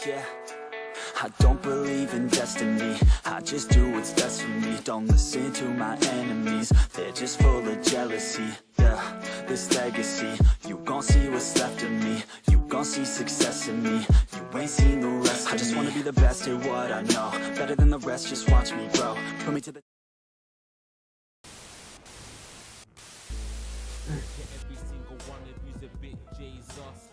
Yeah, I don't believe in destiny, I just do what's best for me. Don't listen to my enemies, they're just full of jealousy. Yeah, this legacy, you gon' see what's left of me. You gon' see success in me, you ain't seen the rest of me. I just wanna be the best at what I know, better than the rest, just watch me grow. Put me to the every single one of you's a bit Jesus.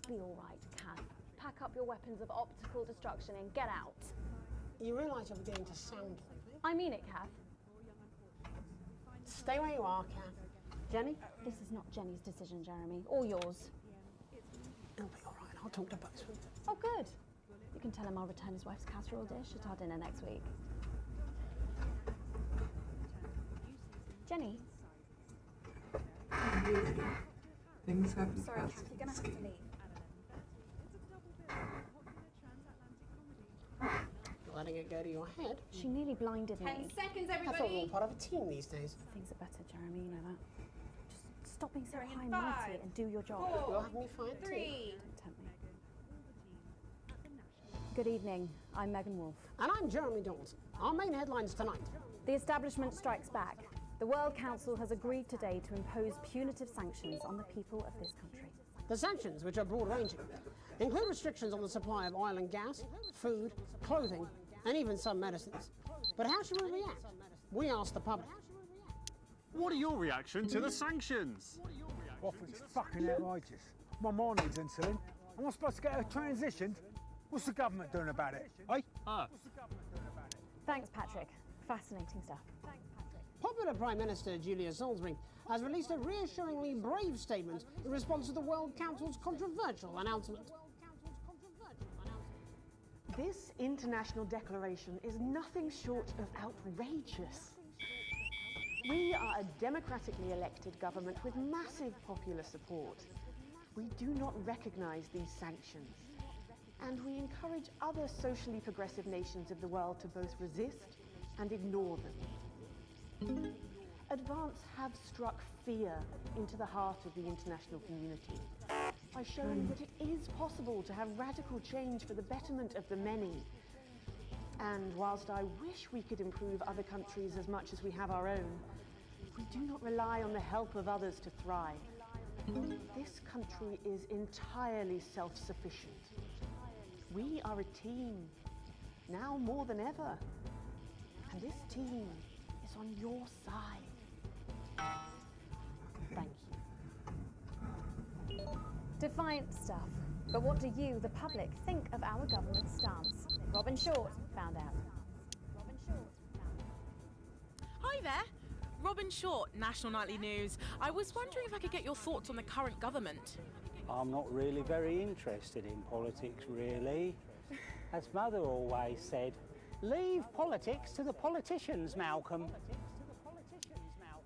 Be all right, Kath. Pack up your weapons of optical destruction and get out. You realise you're beginning to sound like me? I mean it, Kath. Stay where you are, Kath. Jenny? This is not Jenny's decision, Jeremy, or yours. It'll be all right. I'll talk to Buxton. Oh, good. You can tell him I'll return his wife's casserole dish at our dinner next week. Jenny? Things haven't Sorry, passed. Kath, you're gonna have to leave. Letting it go to your head. She nearly blinded me. 10 seconds, I thought we were everybody. part of a team these days. Things are better, Jeremy, you know that. Just stop being so Going in high-mighty 5, and do your job. You'll 4, have me fired too. 3. Don't tempt me. Good evening. I'm Megan Wolfe. And I'm Jeremy Dawson. Our main headlines tonight. The establishment strikes back. The World Council has agreed today to impose punitive sanctions on the people of this country. The sanctions, which are broad-ranging, include restrictions on the supply of oil and gas, food, clothing, and even some medicines. But how should we react? We asked the public. What are your reaction to the sanctions? Well, it's fucking outrageous. My mom needs insulin. Am I supposed to get her transitioned? What's the government doing about it, eh? Thanks, Patrick. Fascinating stuff. Popular Prime Minister Julia Salisbury has released a reassuringly brave statement in response to the World Council's controversial announcement. This international declaration is nothing short of outrageous. We are a democratically elected government with massive popular support. We do not recognise these sanctions, and we encourage other socially progressive nations of the world to both resist and ignore them. Advance have struck fear into the heart of the international community by showing that it is possible to have radical change for the betterment of the many. And whilst I wish we could improve other countries as much as we have our own, we do not rely on the help of others to thrive. This country is entirely self-sufficient. We are a team, now more than ever. And this team is on your side. Thank you. Defiant stuff. But what do you, the public, think of our government's stance? Robin Short found out. Hi there. Robin Short, National Nightly News. I was wondering if I could get your thoughts on the current government. I'm not really very interested in politics, really. As Mother always said, leave politics to the politicians, Malcolm.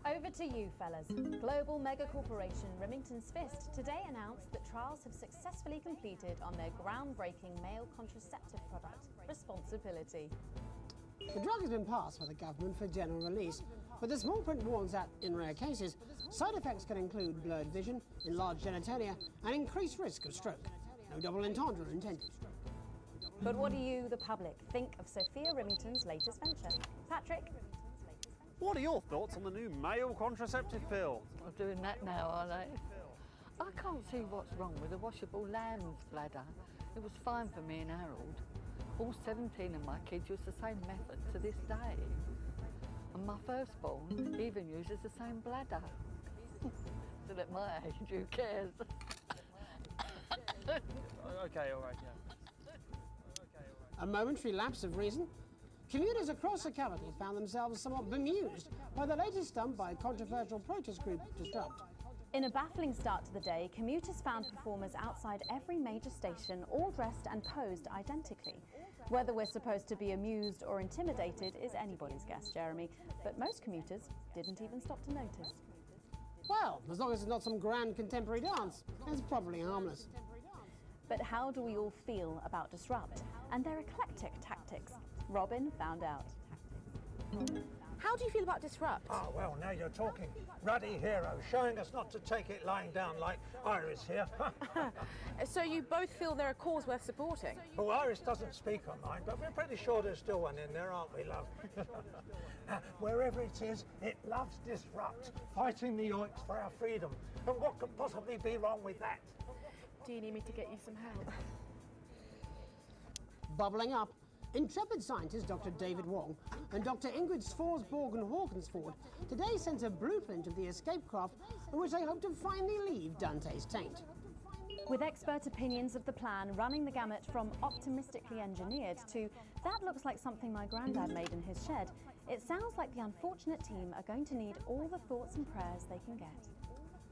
Over to you, fellas. Global mega corporation Remington's Fist today announced that trials have successfully completed on their groundbreaking male contraceptive product, Responsibility. The drug has been passed by the government for general release, but the small print warns that, in rare cases, side effects can include blurred vision, enlarged genitalia, and increased risk of stroke. No double entendre intended. But what do you, the public, think of Sophia Remington's latest venture? Patrick? What are your thoughts on the new male contraceptive pill? They're doing that now, are they? I can't see what's wrong with a washable lamb's bladder. It was fine for me and Harold. All 17 of my kids use the same method to this day. And my firstborn even uses the same bladder. Still at my age, who cares? Okay, all right, yeah. A momentary lapse of reason. Commuters across the capital found themselves somewhat bemused by the latest stunt by controversial protest group Disrupt. In a baffling start to the day, commuters found performers outside every major station, all dressed and posed identically. Whether we're supposed to be amused or intimidated is anybody's guess, Jeremy, but most commuters didn't even stop to notice. Well, as long as it's not some grand contemporary dance, it's probably harmless. But how do we all feel about Disrupt and their eclectic tactics? Robin found out. How do you feel about Disrupt? Ah, well, now you're talking. Ruddy hero, showing us not to take it lying down like Iris here. So you both feel they're a cause worth supporting? Well, Iris doesn't speak online, but we're pretty sure there's still one in there, aren't we, love? Wherever it is, it loves Disrupt, fighting the yoiks for our freedom. And what could possibly be wrong with that? Do you need me to get you some help? Bubbling up, intrepid scientist Dr. David Wong and Dr. Ingrid Svorsborg-Hawkinsford today sent a blueprint of the escape craft in which they hope to finally leave Dante's taint. With expert opinions of the plan running the gamut from optimistically engineered to that looks like something my granddad made in his shed, It sounds like the unfortunate team are going to need all the thoughts and prayers they can get.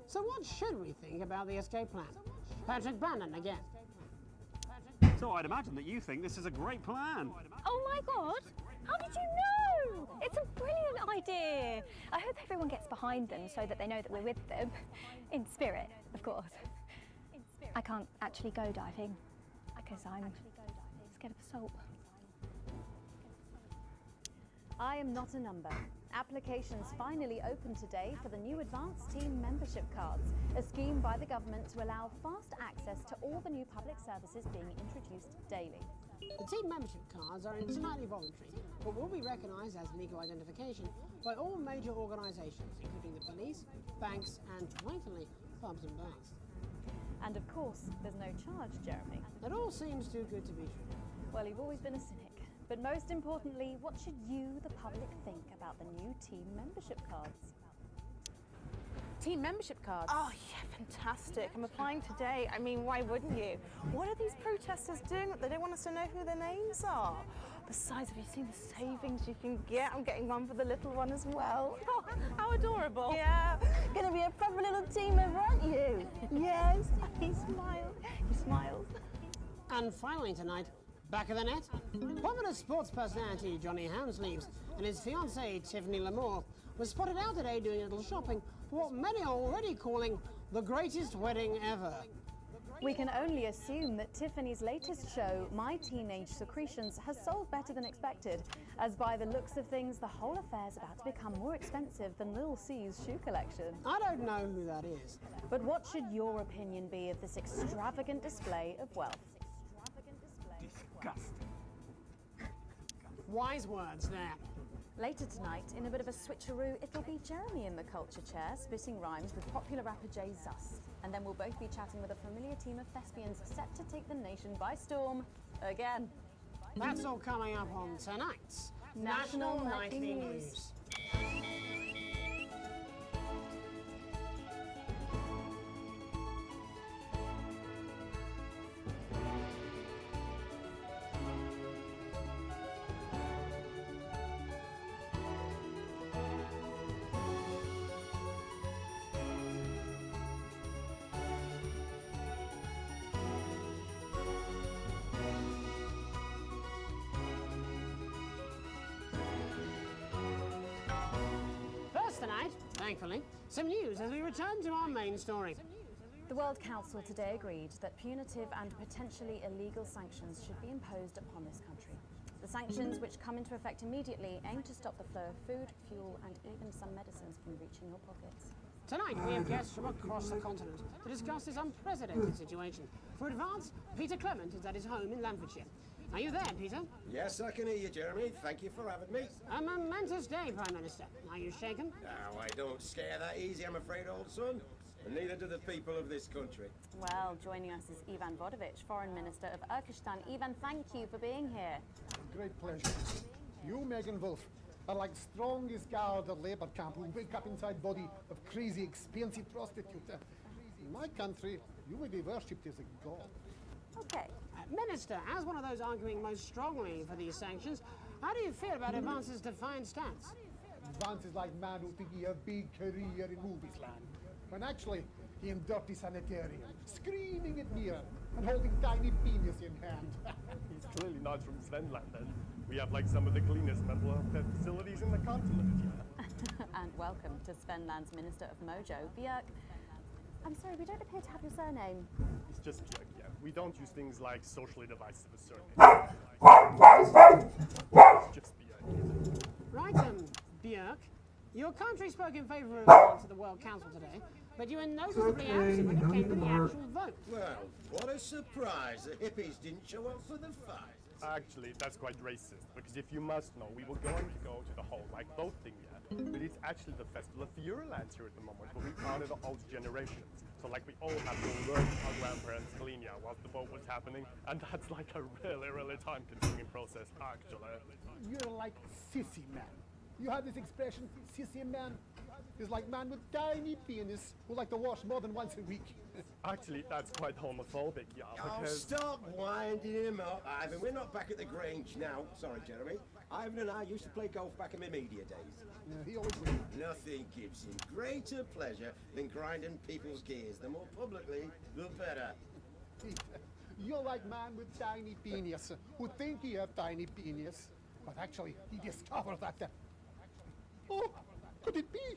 So what should we think about the escape plan? Patrick Bannon again. So I'd imagine that you think this is a great plan. Oh my God! How did you know? It's a brilliant idea. I hope everyone gets behind them so that they know that we're with them. In spirit, of course. I can't actually go diving because I'm scared of salt. I am not a number. Applications finally opened today for the new Advanced Team Membership Cards, a scheme by the government to allow fast access to all the new public services being introduced daily. The team membership cards are entirely voluntary, but will be recognised as legal identification by all major organisations, including the police, banks and, rightfully, pubs and bars. And of course, there's no charge, Jeremy. It all seems too good to be true. Well, you've always been a cynic. But most importantly, what should you, the public, think about the new team membership cards? Team membership cards? Oh yeah, fantastic. I'm applying today. I mean, why wouldn't you? What are these protesters doing that they don't want us to know who their names are? Besides, have you seen the savings you can get? I'm getting one for the little one as well. Oh, how adorable. Yeah, gonna be a proper little team member, aren't you? Yes, he smiled. He smiled. And finally tonight, back of the net, popular sports personality Johnny Hounsleaves and his fiancée Tiffany Lamour was spotted out today doing a little shopping for what many are already calling the greatest wedding ever. We can only assume that Tiffany's latest show, My Teenage Secretions, has sold better than expected, as by the looks of things, the whole affair's about to become more expensive than Lil C's shoe collection. I don't know who that is. But what should your opinion be of this extravagant display of wealth? Disgusting. Wise words there. Later tonight, in a bit of a switcheroo, it'll be Jeremy in the culture chair, spitting rhymes with popular rapper Jay Zus. And then we'll both be chatting with a familiar team of thespians set to take the nation by storm again. That's all coming up on tonight's National Nightly News. Tonight, thankfully, some news as we return to our main story. The World Council today agreed that punitive and potentially illegal sanctions should be imposed upon this country. The sanctions, which come into effect immediately, aim to stop the flow of food, fuel and even some medicines from reaching your pockets. Tonight we have guests from across the continent to discuss this unprecedented situation. For Advance, Peter Clement is at his home in Lamfordshire. Are you there, Peter? Yes, I can hear you, Jeremy. Thank you for having me. A momentous day, Prime Minister. Are you shaken? No, I don't scare that easy, I'm afraid, old son. And neither do the people of this country. Well, joining us is Ivan Vodovich, Foreign Minister of Urkistan. Ivan, thank you for being here. Great pleasure. You, Megan Wolf, are like strongest guard at labor camp who wake up inside body of crazy, expensive prostitute. In my country, you will be worshipped as a god. Okay. Minister, as one of those arguing most strongly for these sanctions, how do you feel about Advance's defiant stance? Advance is like man who thinks he has a big career in movies land, when actually he in dirty sanitarium, screaming at mirror and holding tiny penis in hand. He's clearly not from Svenland, then. We have like some of the cleanest mental health care facilities in the continent. And welcome to Svenland's Minister of Mojo, Björk. I'm sorry, we don't appear to have your surname. It's just Björk, yeah. We don't use things like socially divisive surnames. It's just Björk. Right, Björk, your country spoke in favour of Advance at the World Council today, but you were noticeably absent when it came to the actual vote. Well, what a surprise. The hippies didn't show up for the fight. Actually, that's quite racist, because if you must know, we were going to go to the whole like boat thing, yeah. But it's actually the festival of Furelands here at the moment, where we honor the old generations. So like we all have to learn our grandparents clean, yeah, whilst the boat was happening, and that's like a really time-consuming process, actually. You're like sissy man. You have this expression, sissy man. It's like man with tiny penis who like to wash more than once a week. Actually, that's quite homophobic, yeah, Oh, because... stop winding him up, Ivan. We're not back at the Grange now. Sorry, Jeremy. Ivan and I used to play golf back in my media days. Yeah, he always will. Nothing gives him greater pleasure than grinding people's gears. The more publicly, the better. You're like man with tiny penis, who think he have tiny penis, but actually he discovered that. Oh, could it be?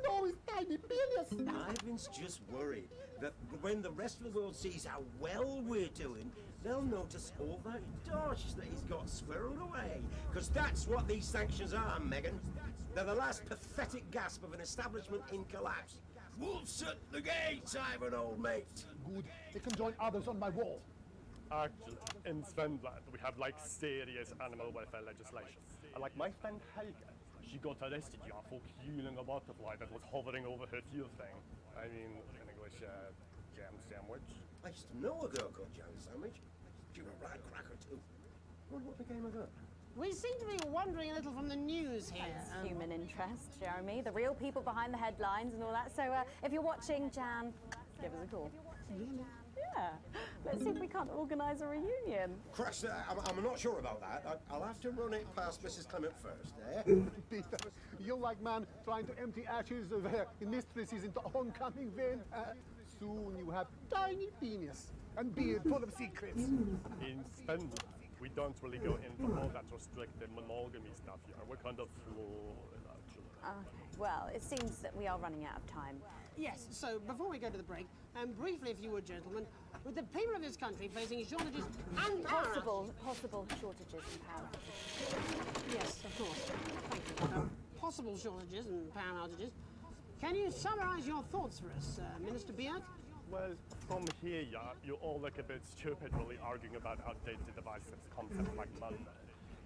No, it's tiny penis. Ivan's just worried that when the rest of the world sees how well we're doing, they'll notice all that dodge that he's got squirreled away. Because that's what these sanctions are, Megan. They're the last pathetic gasp of an establishment in collapse. Wolves at the gates, Ivan, old mate. Good. They can join others on my wall. Actually, in Svenland, we have like serious animal welfare legislation. And like my friend Helga, she got arrested for killing a butterfly that was hovering over her teal thing. I mean, in English, jam sandwich. I used to know a girl called Jam Sandwich. She was a right cracker too. Wonder what became of her. We seem to be wandering a little from the news here. That's human interest, Jeremy. The real people behind the headlines and all that. So if you're watching, Jan, give us a call. Really? Yeah. Let's see if we can't organise a reunion. Cracks, I'm not sure about that. I'll have to run it past Mrs. Clement first, eh? Peter, you're like man trying to empty ashes of mistresses into oncoming vein. Soon you have tiny penis and beard full of secrets. In Svenland, we don't really go into all that restricted monogamy stuff here. We're kind of fluid, actually. Okay. Well, it seems that we are running out of time. Yes, so before we go to the break, briefly, if you would, gentlemen, with the people of this country facing shortages and possible shortages in power. Yes, of course. Thank you. Possible shortages and power outages. Can you summarise your thoughts for us, Minister Beard? Well, from here, yeah, you all look a bit stupid really arguing about outdated devices, concepts like money.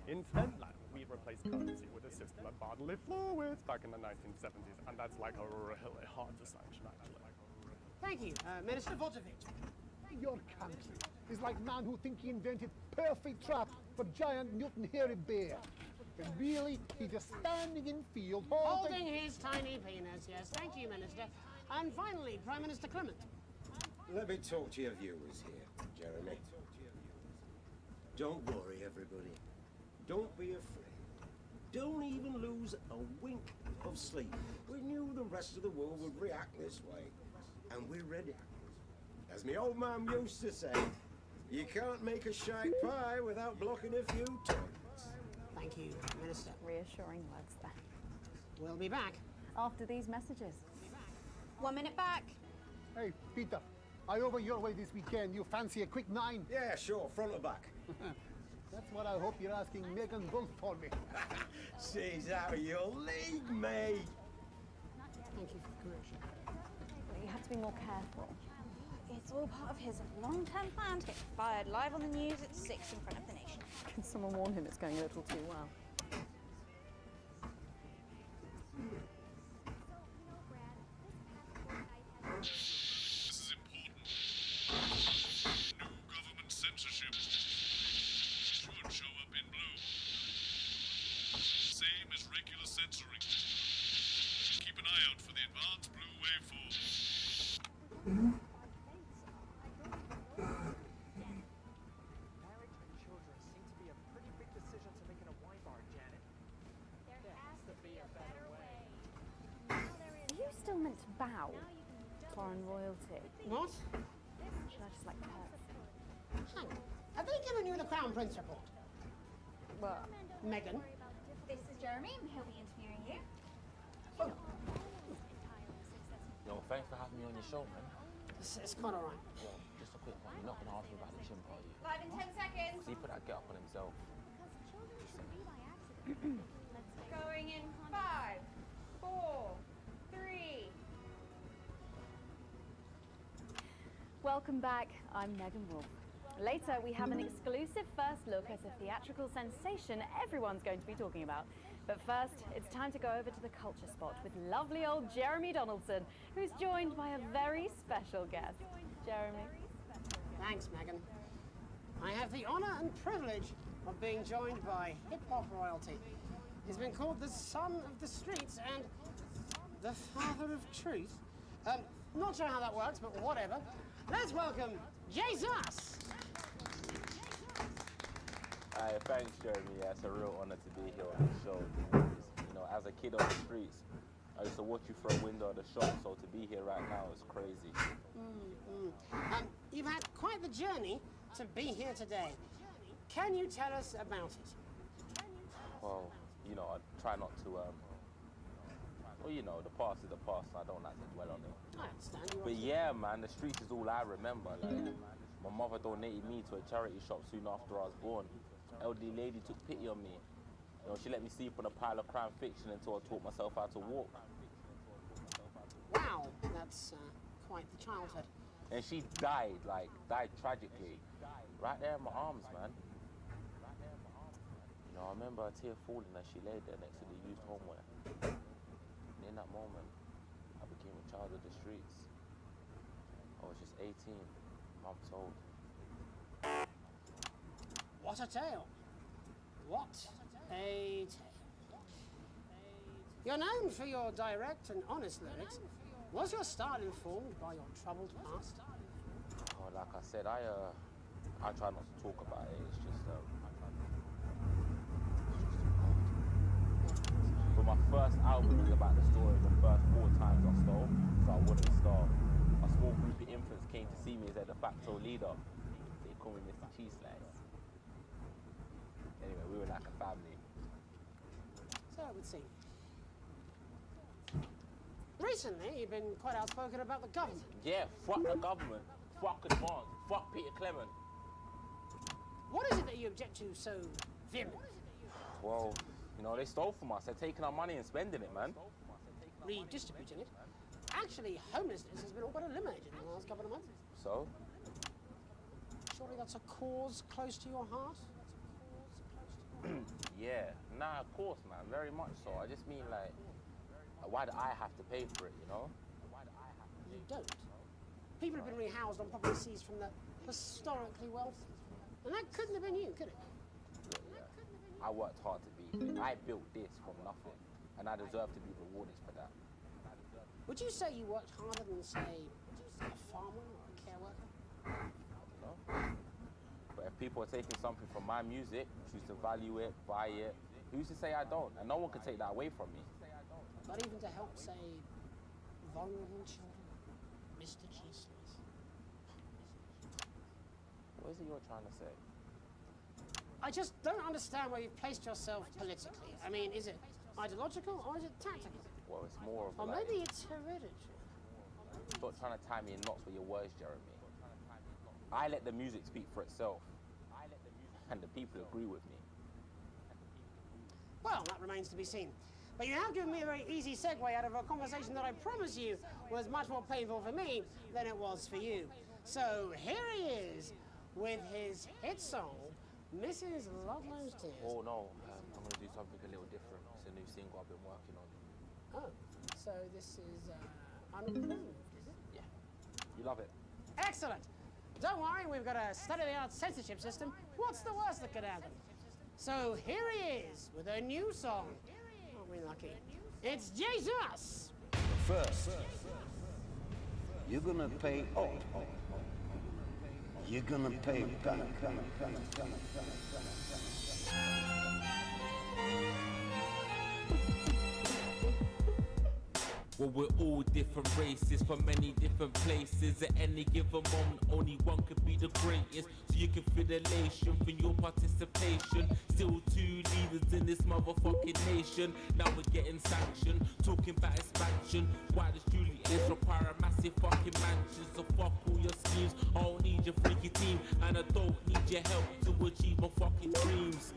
In Finland, we replaced currency with a system of bodily fluids back in the 1970s, and that's like a really hard to sanction, actually. Thank you, Minister Votovich. Your country is like man who think he invented perfect trap for giant mutant hairy bear. But really, he's just standing in field Holding his tiny penis, yes. Thank you, Minister. And finally, Prime Minister Clement. Let me talk to your viewers here, Jeremy. Don't worry, everybody. Don't be afraid. Don't even lose a wink of sleep. We knew the rest of the world would react this way, and we're ready. As my old man used to say, you can't make a shite pie without blocking a few toilets. Thank you, Minister. Reassuring words there. We'll be back after these messages. 1 minute back. Hey, Peter, I over your way this weekend. You fancy a quick 9? Yeah, sure, front or back. That's what I hope you're asking Megan Wolf for me. She's out of your league, mate. Thank you for the correction. You have to be more careful. It's all part of his long-term plan to get fired live on the news at 6 in front of the nation. Can someone warn him it's going a little too well? This is important. New government censorship should show up in blue. Same as regular censoring. Keep an eye out for the advanced blue waveform. Marriage and children seem to be a pretty big decision to make in a wine bar, Janet. There has to be a better way. Are you still meant to bow? Foreign royalty. What? Should I just like curtsy? Hang on. Have they given you the Crown Prince report? Well, Megan? This is Jeremy, and he'll be interviewing you. No, thanks for having me on your show, man. It's quite all right. Well, just a quick one. You're not going to ask me about the chimp, are you? Live in 10 seconds. Because he put that get up on himself. Going in 5, 4, 3. Welcome back. I'm Megan Wolf. Later, we have an exclusive first look at a theatrical sensation everyone's going to be talking about. But first, it's time to go over to the culture spot with lovely old Jeremy Donaldson, who's joined by a very special guest. Jeremy. Thanks, Megan. I have the honour and privilege of being joined by hip-hop royalty. He's been called the son of the streets and the father of truth. Not sure how that works, but whatever. Let's welcome Jesus! Thanks, Jeremy. Yeah, it's a real honour to be here on the show. You know, as a kid on the streets, I used to watch you through a window of the shop, so to be here right now is crazy. You've had quite the journey to be here today. Can you tell us about it? Well, you know, I try not to, well, you know, the past is the past, and I don't like to dwell on it. I understand. But yeah, man, the streets is all I remember. Like, my mother donated me to a charity shop soon after I was born. Elderly lady took pity on me. You know, she let me sleep on a pile of crime fiction until I taught myself how to walk. Wow, that's quite the childhood. And she died tragically, right there in my arms, man. You know, I remember a tear falling as she lay there next to the used homeware. And in that moment, I became a child of the streets. I was just 18 months old. What a tale. What a tale. You're known for your direct and honest lyrics. Was your style informed by your troubled past? Oh, like I said, I try not to talk about it. It's just, but my first album was about the story of the first 4 times I stole, so I wouldn't start. A small group of infants came to see me as a de facto leader. They call me Mr. Cheese Slice. Anyway, we were like a family. So it would seem. Recently, you've been quite outspoken about the government. Yeah, fuck the government. Fuck advance. Fuck Peter Clement. What is it that you object to so vehemently? Well, you know, they stole from us. They're taking our money and spending it, man. Redistributing it. Actually, homelessness has been all but eliminated in the last couple of months. So? Surely that's a cause close to your heart? Yeah, nah, of course, man, very much so. I just mean, like, why do I have to pay for it, you know? You don't. People have been rehoused on property seized from the historically wealthy. And that couldn't have been you, could it? Yeah. I worked hard to be here. I built this from nothing, and I deserve to be rewarded for that. Would you say you worked harder than, say, a farmer or a care worker? No. But if people are taking something from my music, choose to value it, buy it, who's to say I don't? And no one can take that away from me. Not even to help, say, vulnerable children, Mr. Cheese Slice. What is it you're trying to say? I just don't understand where you've placed yourself politically. I mean, is it ideological or is it tactical? Well, it's more of Or like... maybe it's hereditary. Stop trying to tie me in knots with your words, Jeremy. I let the music speak for itself. And the people agree with me. Well, that remains to be seen. But you have given me a very easy segue out of a conversation that I promise you was much more painful for me than it was for you. So here he is with his hit song, Mrs. Ludlow's Tears. Oh no, I'm going to do something a little different. It's a new single I've been working on. Oh, so this is unapproved, is it? Yeah. You love it? Excellent. Don't worry, we've got a state-of-the-art censorship system. What's the worst that could happen? So here he is with a new song. Aren't we lucky? It's Jesus! First, you're gonna pay up. You're gonna pay back. Well, we're all different races from many different places. At any given moment, only one could be the greatest. So you can feel elation from your participation. Still 2 leaders in this motherfucking nation. Now we're getting sanctioned, talking about expansion. Why does Julius require a massive fucking mansion? So fuck all your schemes. I don't need your freaky team, and I don't need your help to achieve my fucking dreams.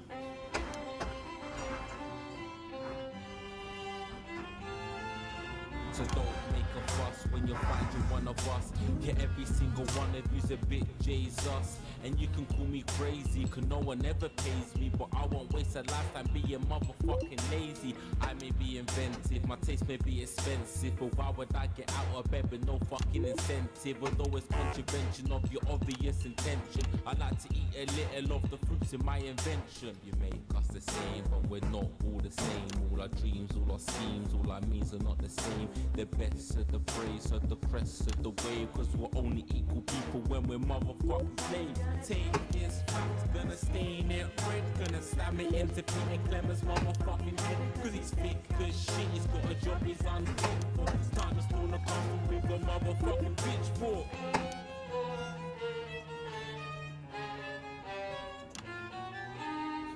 So don't make a fuss when you're finding one of us. Yeah, every single one of you's a bit Jesus. And you can call me crazy, cause no one ever pays me. But I won't waste a lifetime being motherfucking lazy. I may be inventive, my taste may be expensive, but why would I get out of bed with no fucking incentive? Although it's contravention of your obvious intention, I like to eat a little of the fruits in my invention. You make us the same, but we're not all the same. All our dreams, all our schemes, all our means are not the same. The best of the praise, so of the crest of the wave. Cause we're only equal people when we're motherfucking slaves. Take this fact, gonna stain it red. Gonna slam it into Peter Clemens' motherfucking head. Cause he's thick as shit, he's got a job he's unfit for. It's time to storm the castle with a motherfucking pitchfork.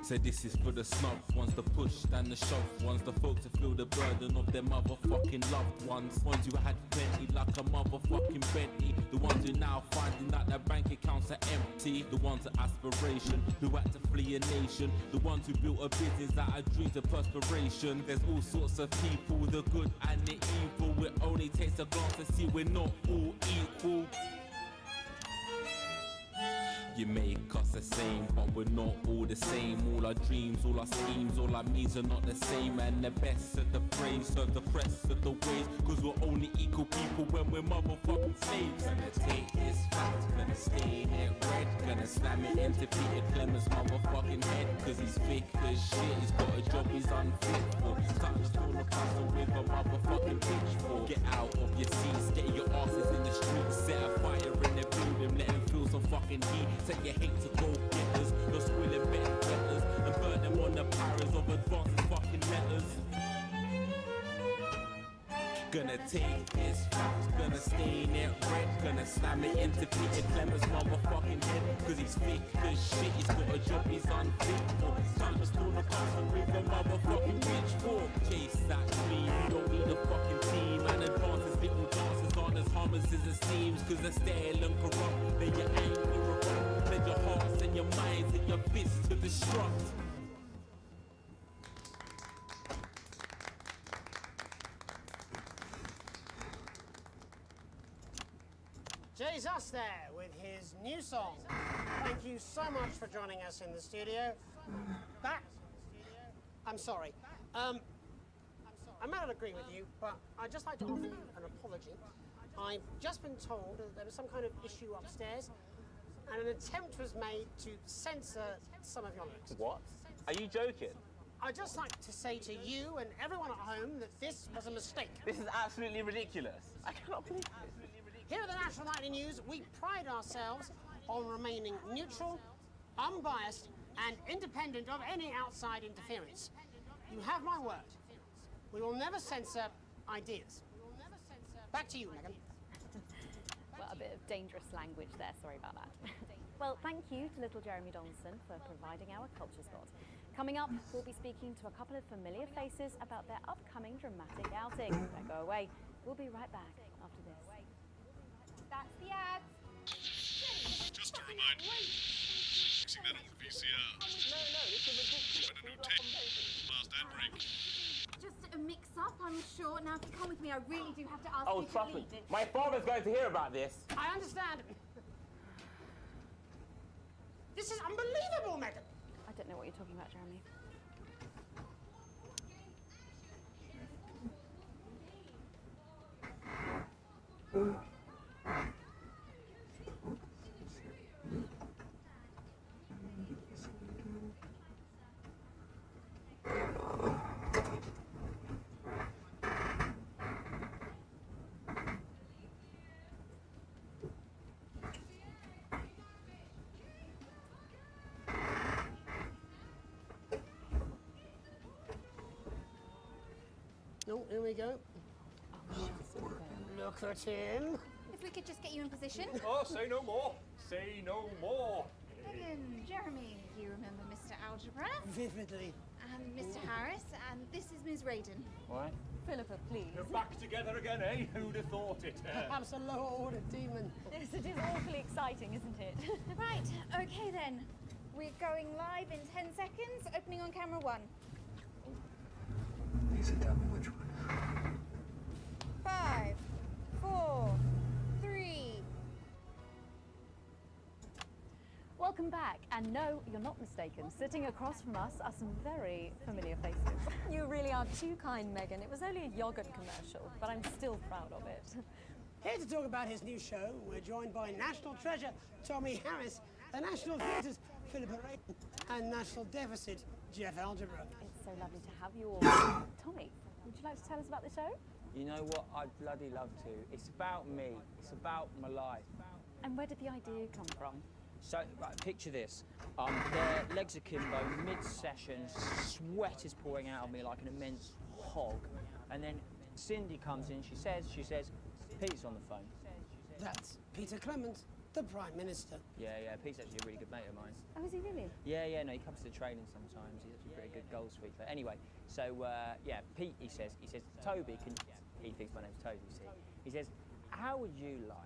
So this is for the snuff ones, the push and the shove ones, the folks that feel the burden of their motherfucking loved ones. Ones who had plenty like a motherfucking Bentley. The ones who now finding that their bank accounts are empty. The ones of aspiration who had to flee a nation. The ones who built a business out of dreams of perspiration. There's all sorts of people, the good and the evil. It only takes a glance to see we're not all equal. You make us the same, but we're not all the same. All our dreams, all our schemes, all our means are not the same. And the best of the brave serve the crest of the waves. Cause we're only equal people when we're motherfucking slaves. Gonna take this fact, gonna stain it red. Gonna slam it into Peter Clemens' motherfucking head. Cause he's thick as shit, he's got a job he's unfit for. Time to storm the castle with a motherfucking pitchfork. Get out of your seats, get your asses in the streets. Set a fire in the building, let him feel some fucking heat. Set your hate to go getters, you're squilling betters, and burn them on the powers of advances fucking letters. Gonna take this fact, gonna stain it red. Gonna slam it into Peter Clemens' motherfucking head. Cause he's thick as shit, he's got a job he's unfit for. Time to storm the castle with a motherfucking pitchfork. Chase that dream, you don't need a fucking team. And advances, little dances aren't as harmless as it seems. Cause they're stale and corrupt, then you're angry or wrong. Then your hearts and your minds and your fists to destruct. Jay's us there with his new song. Thank you so much for joining us in the studio. I'm sorry. I may not agree with you, but I'd just like to offer you an apology. I've just been told that there was some kind of issue upstairs, and an attempt was made to censor some of your lyrics. What? Are you joking? I'd just like to say to you and everyone at home that this was a mistake. This is absolutely ridiculous. I cannot believe this. Here at the National Nightly News, we pride ourselves on remaining neutral, unbiased, and independent of any outside interference. You have my word. We will never censor ideas. Back to you, Megan. Well, a bit of dangerous language there, sorry about that. Well, thank you to little Jeremy Donaldson for providing our culture spot. Coming up, we'll be speaking to a couple of familiar faces about their upcoming dramatic outing. Don't go away. We'll be right back after this. That's the ad. Just to remind you, fixing that old VCR. No, this is ridiculous. Find a new tape. Last ad break. Just a mix-up, I'm sure. Now, if you come with me, I really do have to ask Oh, you to trust me. leave it. My father's going to hear about this. I understand. This is unbelievable, Megan. I don't know what you're talking about, Jeremy. Oh, here we go. Look at him. If we could just get you in position. Oh, say no more. Say no more. Megan, Jeremy, you remember Mr. Algebra? Vividly. And Mr. Harris, and this is Ms. Radin. What? Philippa, please. You're back together again, eh? Who'd have thought it? Perhaps a lower order demon. Yes, it is awfully exciting, isn't it? Right, okay then. We're going live in 10 seconds, opening on camera 1. Lisa, tell me which one. 5, 4, 3. Welcome back, and no, you're not mistaken. Sitting across from us are some very familiar faces. You really are too kind, Megan. It was only a yogurt commercial, but I'm still proud of it. Here to talk about his new show, we're joined by National Treasure Tommy Harris, the National Theatre's Philippa Radin, and National Deficit Jeff Algebra. It's so lovely to have you all. Tommy, would you like to tell us about the show? You know what? I'd bloody love to. It's about me. It's about my life. And where did the idea come from? So, right, picture this. Their legs akimbo, mid-session, sweat is pouring out of me like an immense hog. And then Cindy comes in, she says, Pete's on the phone. That's Peter Clement, the Prime Minister. Yeah, Pete's actually a really good mate of mine. Oh, is he really? Yeah, no, he comes to the training sometimes. He's actually a pretty good goal sweeper. Anyway, so, yeah, Pete, he says, Toby, he thinks my name's Toby, you see. He says, how would you like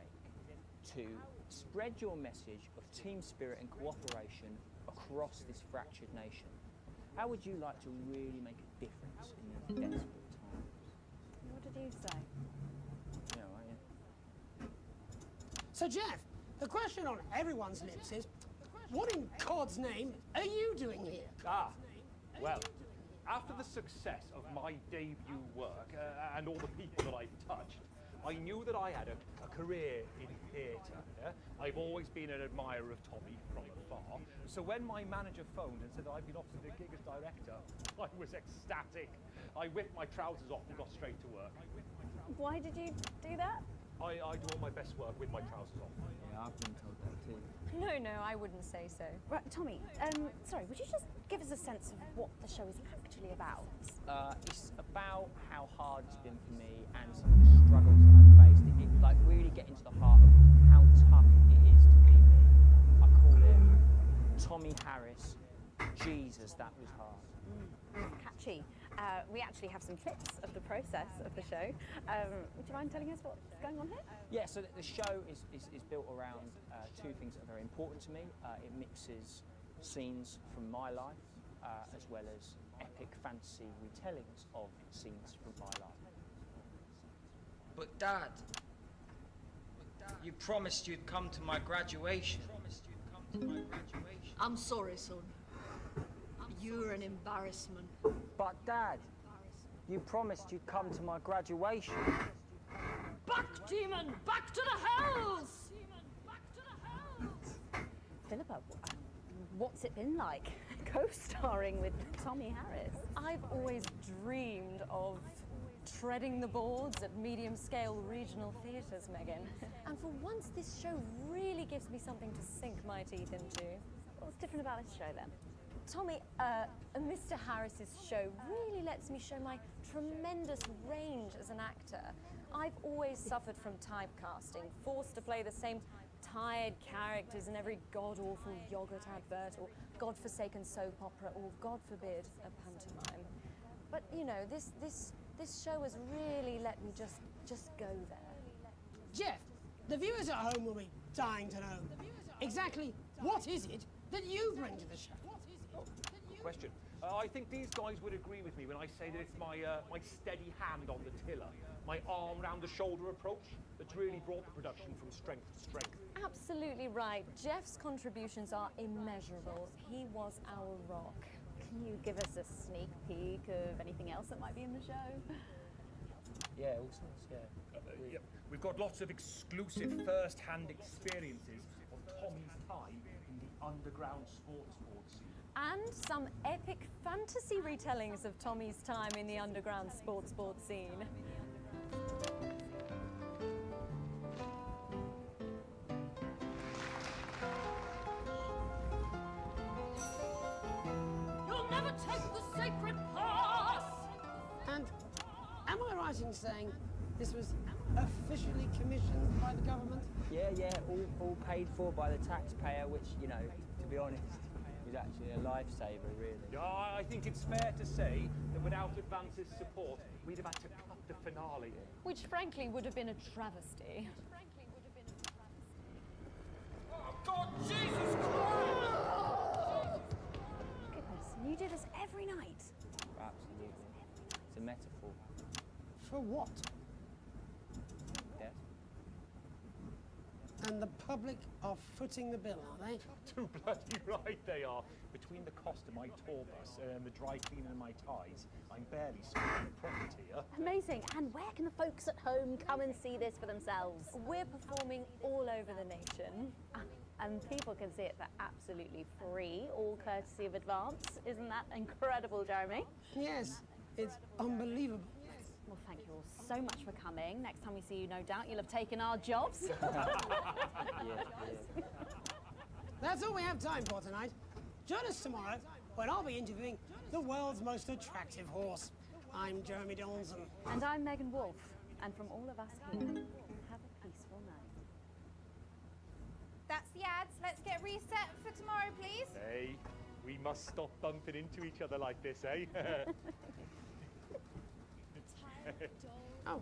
to spread your message of team spirit and cooperation across this fractured nation? How would you like to really make a difference in these desperate times? What did you say? Yeah, right, yeah. So, Jeff, the question on everyone's lips is, what in God's name are you doing here? Well, after the success of my debut work and all the people that I've touched, I knew that I had a career in theatre. Yeah? I've always been an admirer of Tommy from afar. So when my manager phoned and said that I'd been offered a gig as director, I was ecstatic. I whipped my trousers off and got straight to work. Why did you do that? I do all my best work with my trousers off. Yeah, I've been told that too. No, I wouldn't say so. Right, Tommy, sorry, would you just give us a sense of what the show is actually about? It's about how hard it's been for me and some of the struggles that I've faced. It like really get into the heart of how tough it is to be me. I call it Tommy Harris. Jesus, that was hard. Catchy. We actually have some clips of the process of the show. Would you mind telling us what's going on here? Yeah, so the show is built around two things that are very important to me. It mixes scenes from my life as well as epic fantasy retellings of scenes from my life. But Dad, you promised you'd come to my graduation. I'm sorry, son. You're an embarrassment. But Dad, you promised you'd come to my graduation. Back, demon! Back to the hells! Philippa, what's it been like co-starring with Tommy Harris? I've always dreamed of treading the boards at medium-scale regional theatres, Megan. And for once, this show really gives me something to sink my teeth into. What's different about this show, then? Tommy, Mr. Harris's show really lets me show my tremendous range as an actor. I've always suffered from typecasting, forced to play the same tired characters in every god-awful yogurt advert or godforsaken soap opera or, God forbid, a pantomime. But, you know, this show has really let me just go there. Jeff, the viewers at home will be dying to know exactly what is it that you bring to the show? Good question. I think these guys would agree with me when I say that it's my steady hand on the tiller, my arm round the shoulder approach that's really brought the production from strength to strength. Absolutely right. Jeff's contributions are immeasurable. He was our rock. Can you give us a sneak peek of anything else that might be in the show? Yeah, all sorts, yeah. Yeah. We've got lots of exclusive first-hand experiences of Tommy's time in the underground sports board scene. And some epic fantasy retellings of Tommy's time in the underground sports board scene. You'll never take the sacred path! And am I right in saying this was officially commissioned by the government? Yeah, all paid for by the taxpayer, which, you know, to be honest, is actually a lifesaver, really. Yeah, I think it's fair to say that without Advance's support, we'd have had to cut the finale. Which frankly would have been a travesty. Oh, God, Jesus Christ! Goodness, and you do this every night? Absolutely. It's a metaphor. For what? Death. And the public are footing the bill, are they? Too bloody right they are. Between the cost of my tour bus and the dry cleaning and my ties, I'm barely splitting the profit here. Amazing. And where can the folks at home come and see this for themselves? We're performing all over the nation. And people can see it for absolutely free, all courtesy of Advance. Isn't that incredible, Jeremy? Yes, it's unbelievable. Well, thank you all so much for coming. Next time we see you, no doubt you'll have taken our jobs. That's all we have time for tonight. Join us tomorrow when I'll be interviewing the world's most attractive horse. I'm Jeremy Donaldson. And I'm Megan Wolf. And from all of us here, have a peaceful night. That's the ads. Let's get reset for tomorrow, please. Hey, we must stop bumping into each other like this, eh? Oh.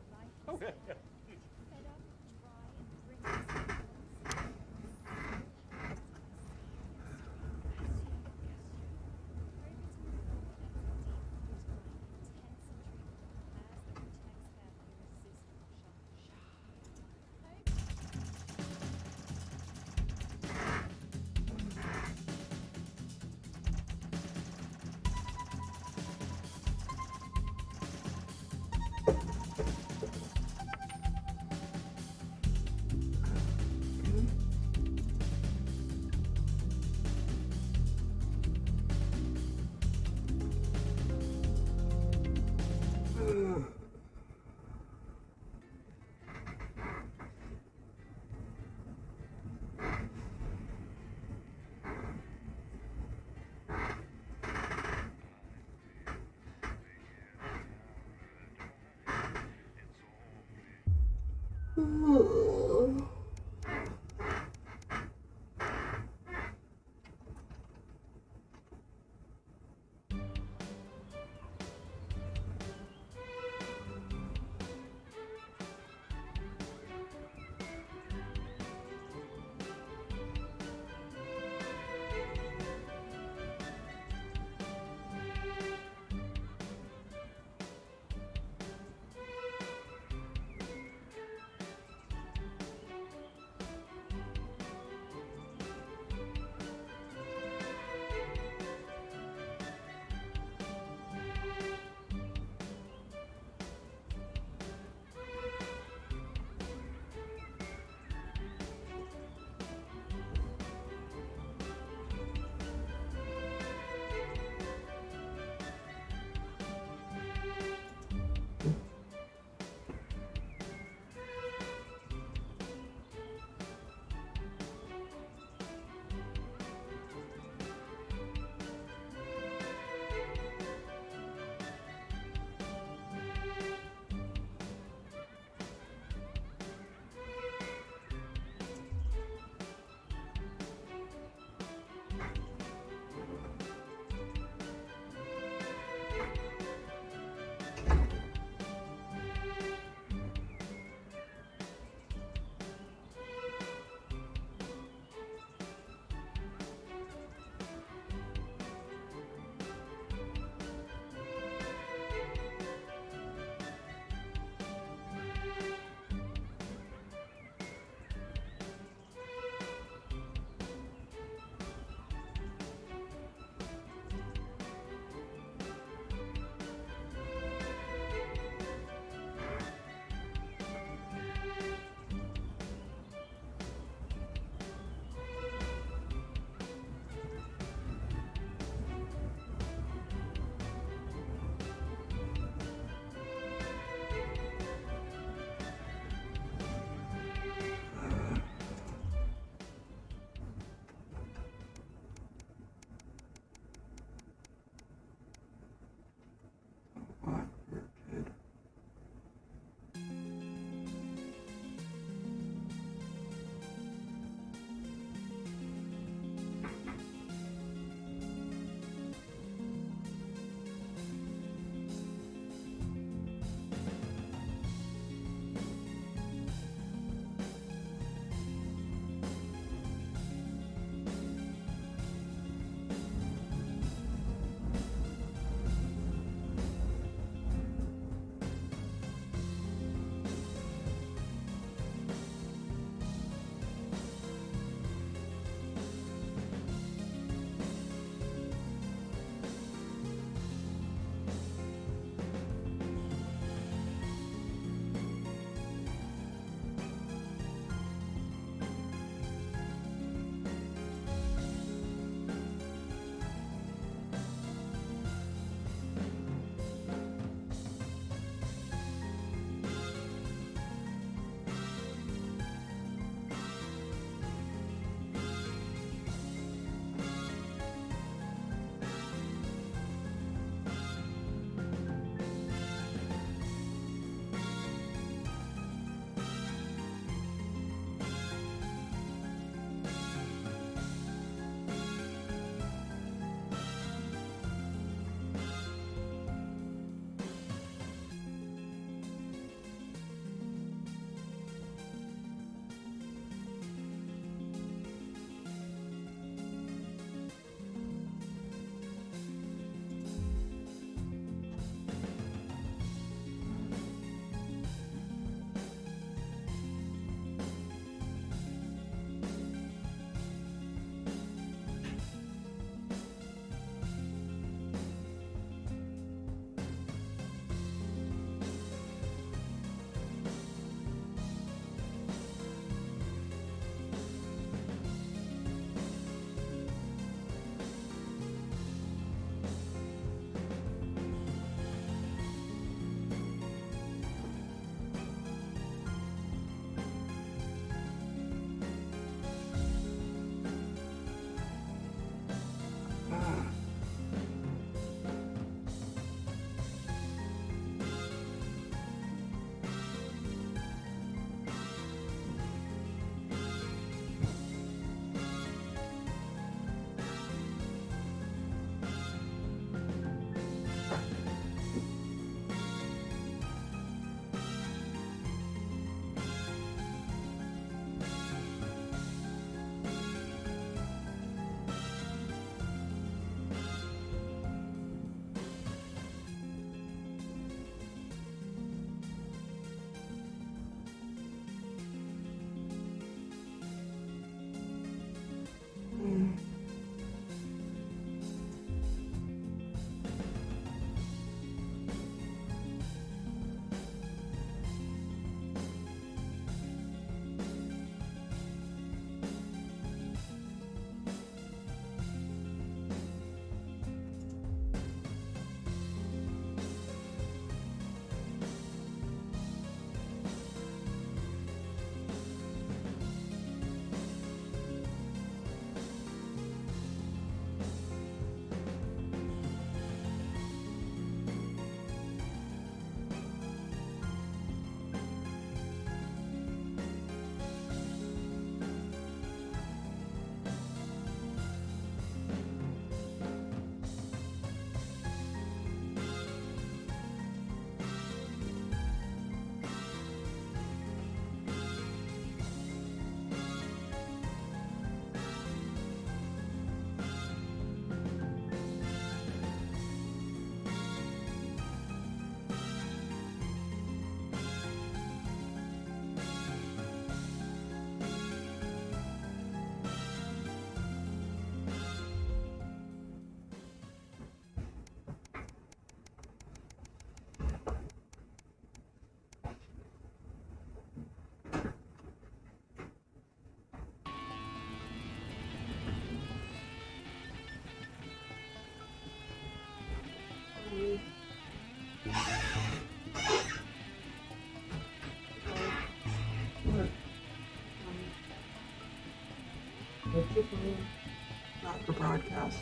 Not for broadcast.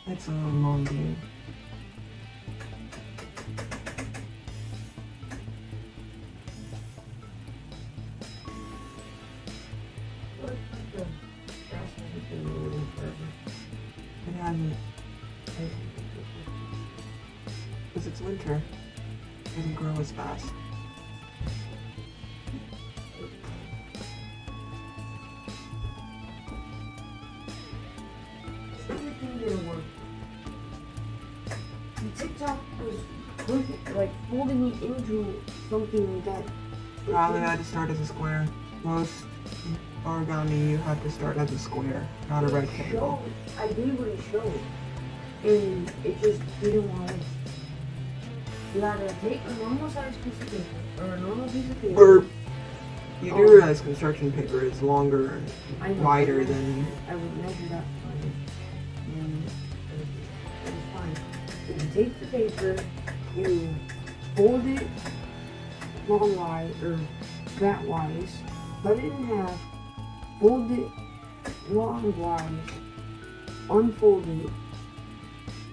It's a long game. It hasn't. Because it's winter. It doesn't grow as fast. Everything didn't work. The TikTok was perfect, like folding it into something that. Probably had to start as a square. Most origami, you have to start as a square, not a rectangle. I did what it showed, and it just didn't want to. You gotta take a normal size piece of paper, or a normal piece of paper. Burp. You do realize construction paper is longer and wider than. I would measure that and it was fine. So you take the paper, you fold it longwise or fat-wise, cut it in half, fold it longwise, unfold it,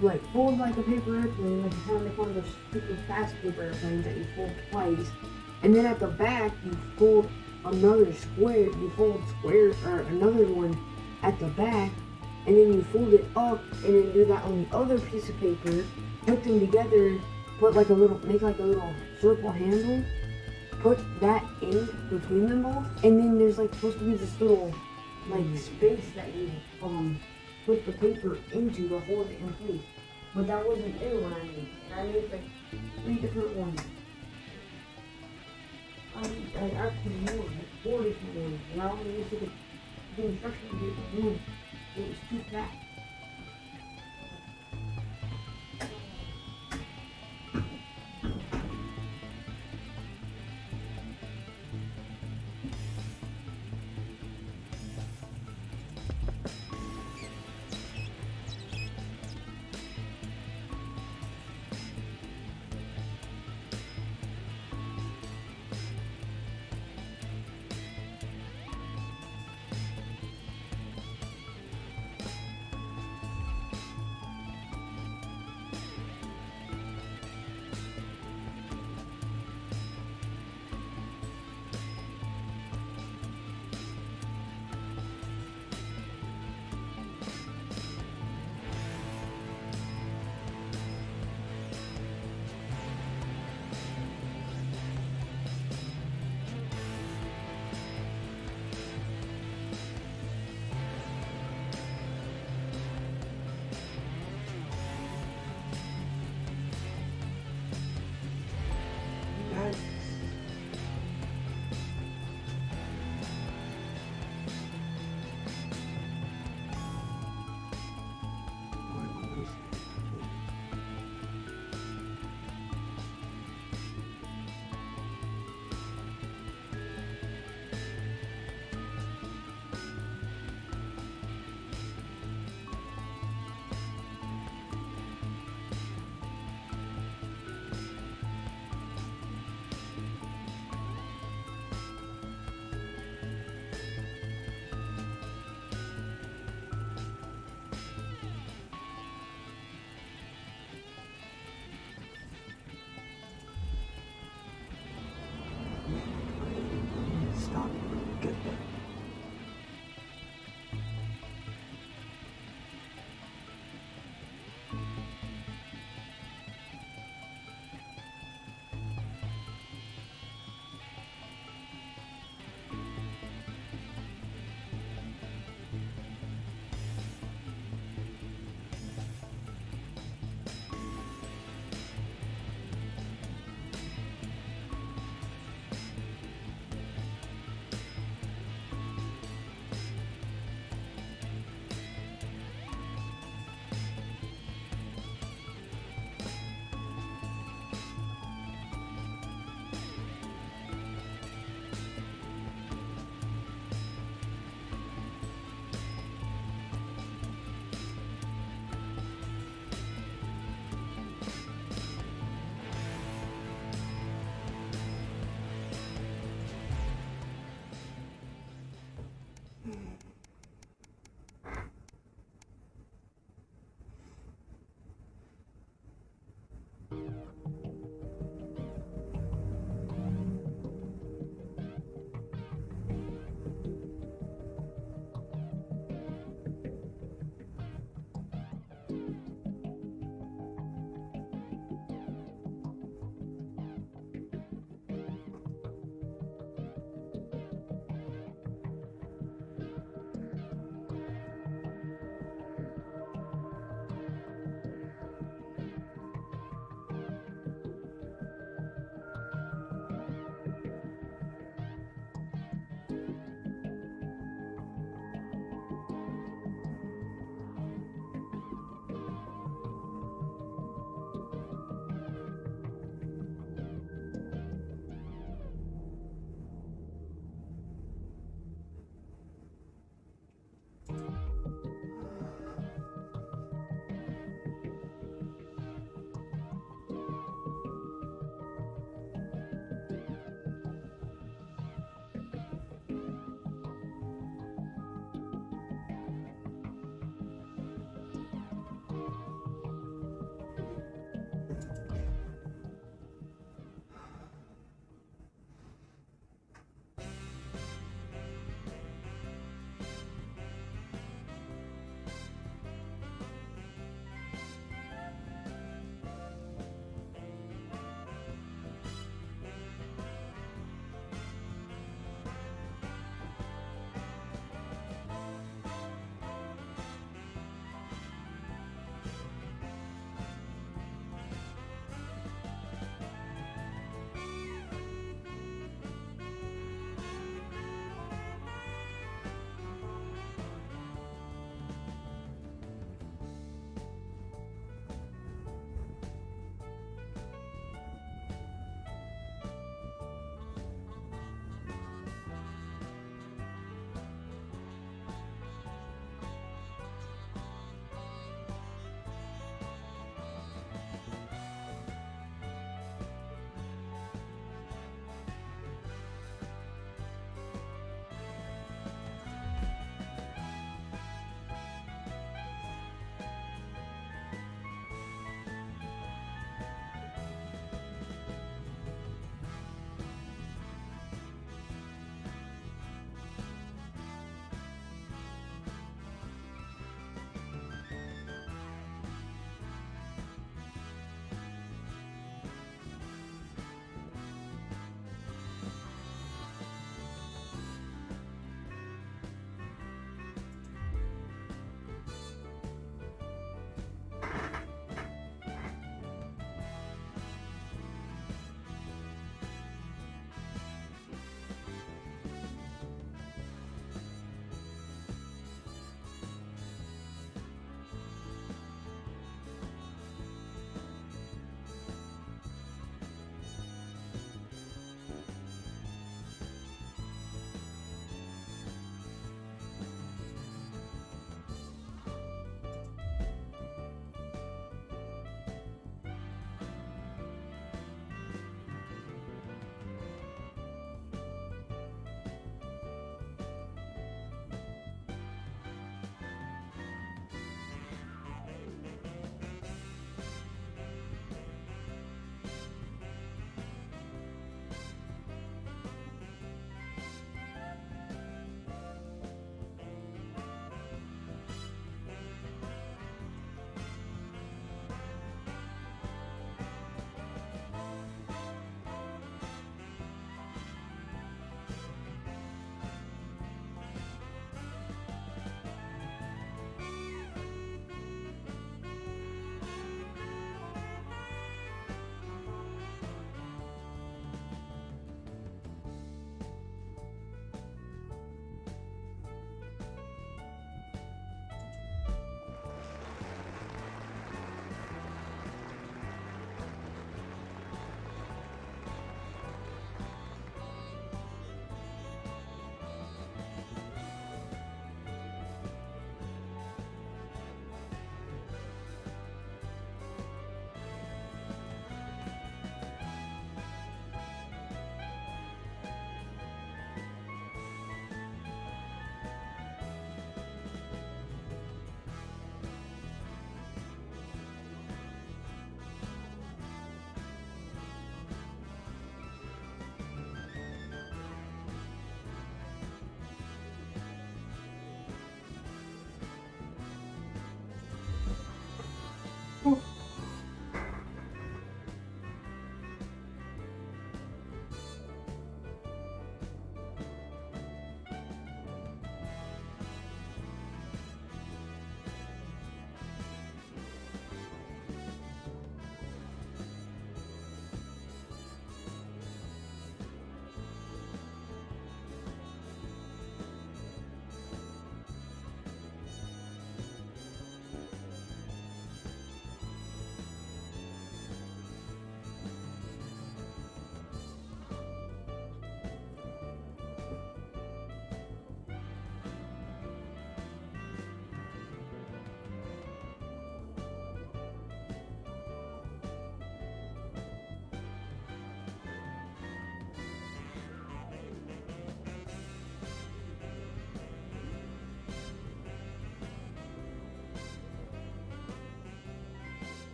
like fold like a paper airplane, like you make one of those super fast paper airplanes that you fold twice, and then at the back you fold another square, you fold square or another one at the back, and then you fold it up and then do that on the other piece of paper, put them together, put like a little, make like a little circle handle, put that in between them both, and then there's like supposed to be this little like space that you put the paper into to hold it in place. But that wasn't there when I made it. I made like 3 different ones. I actually more, like 4 different ones. And I only used to get the instructions to get one. It was too fast.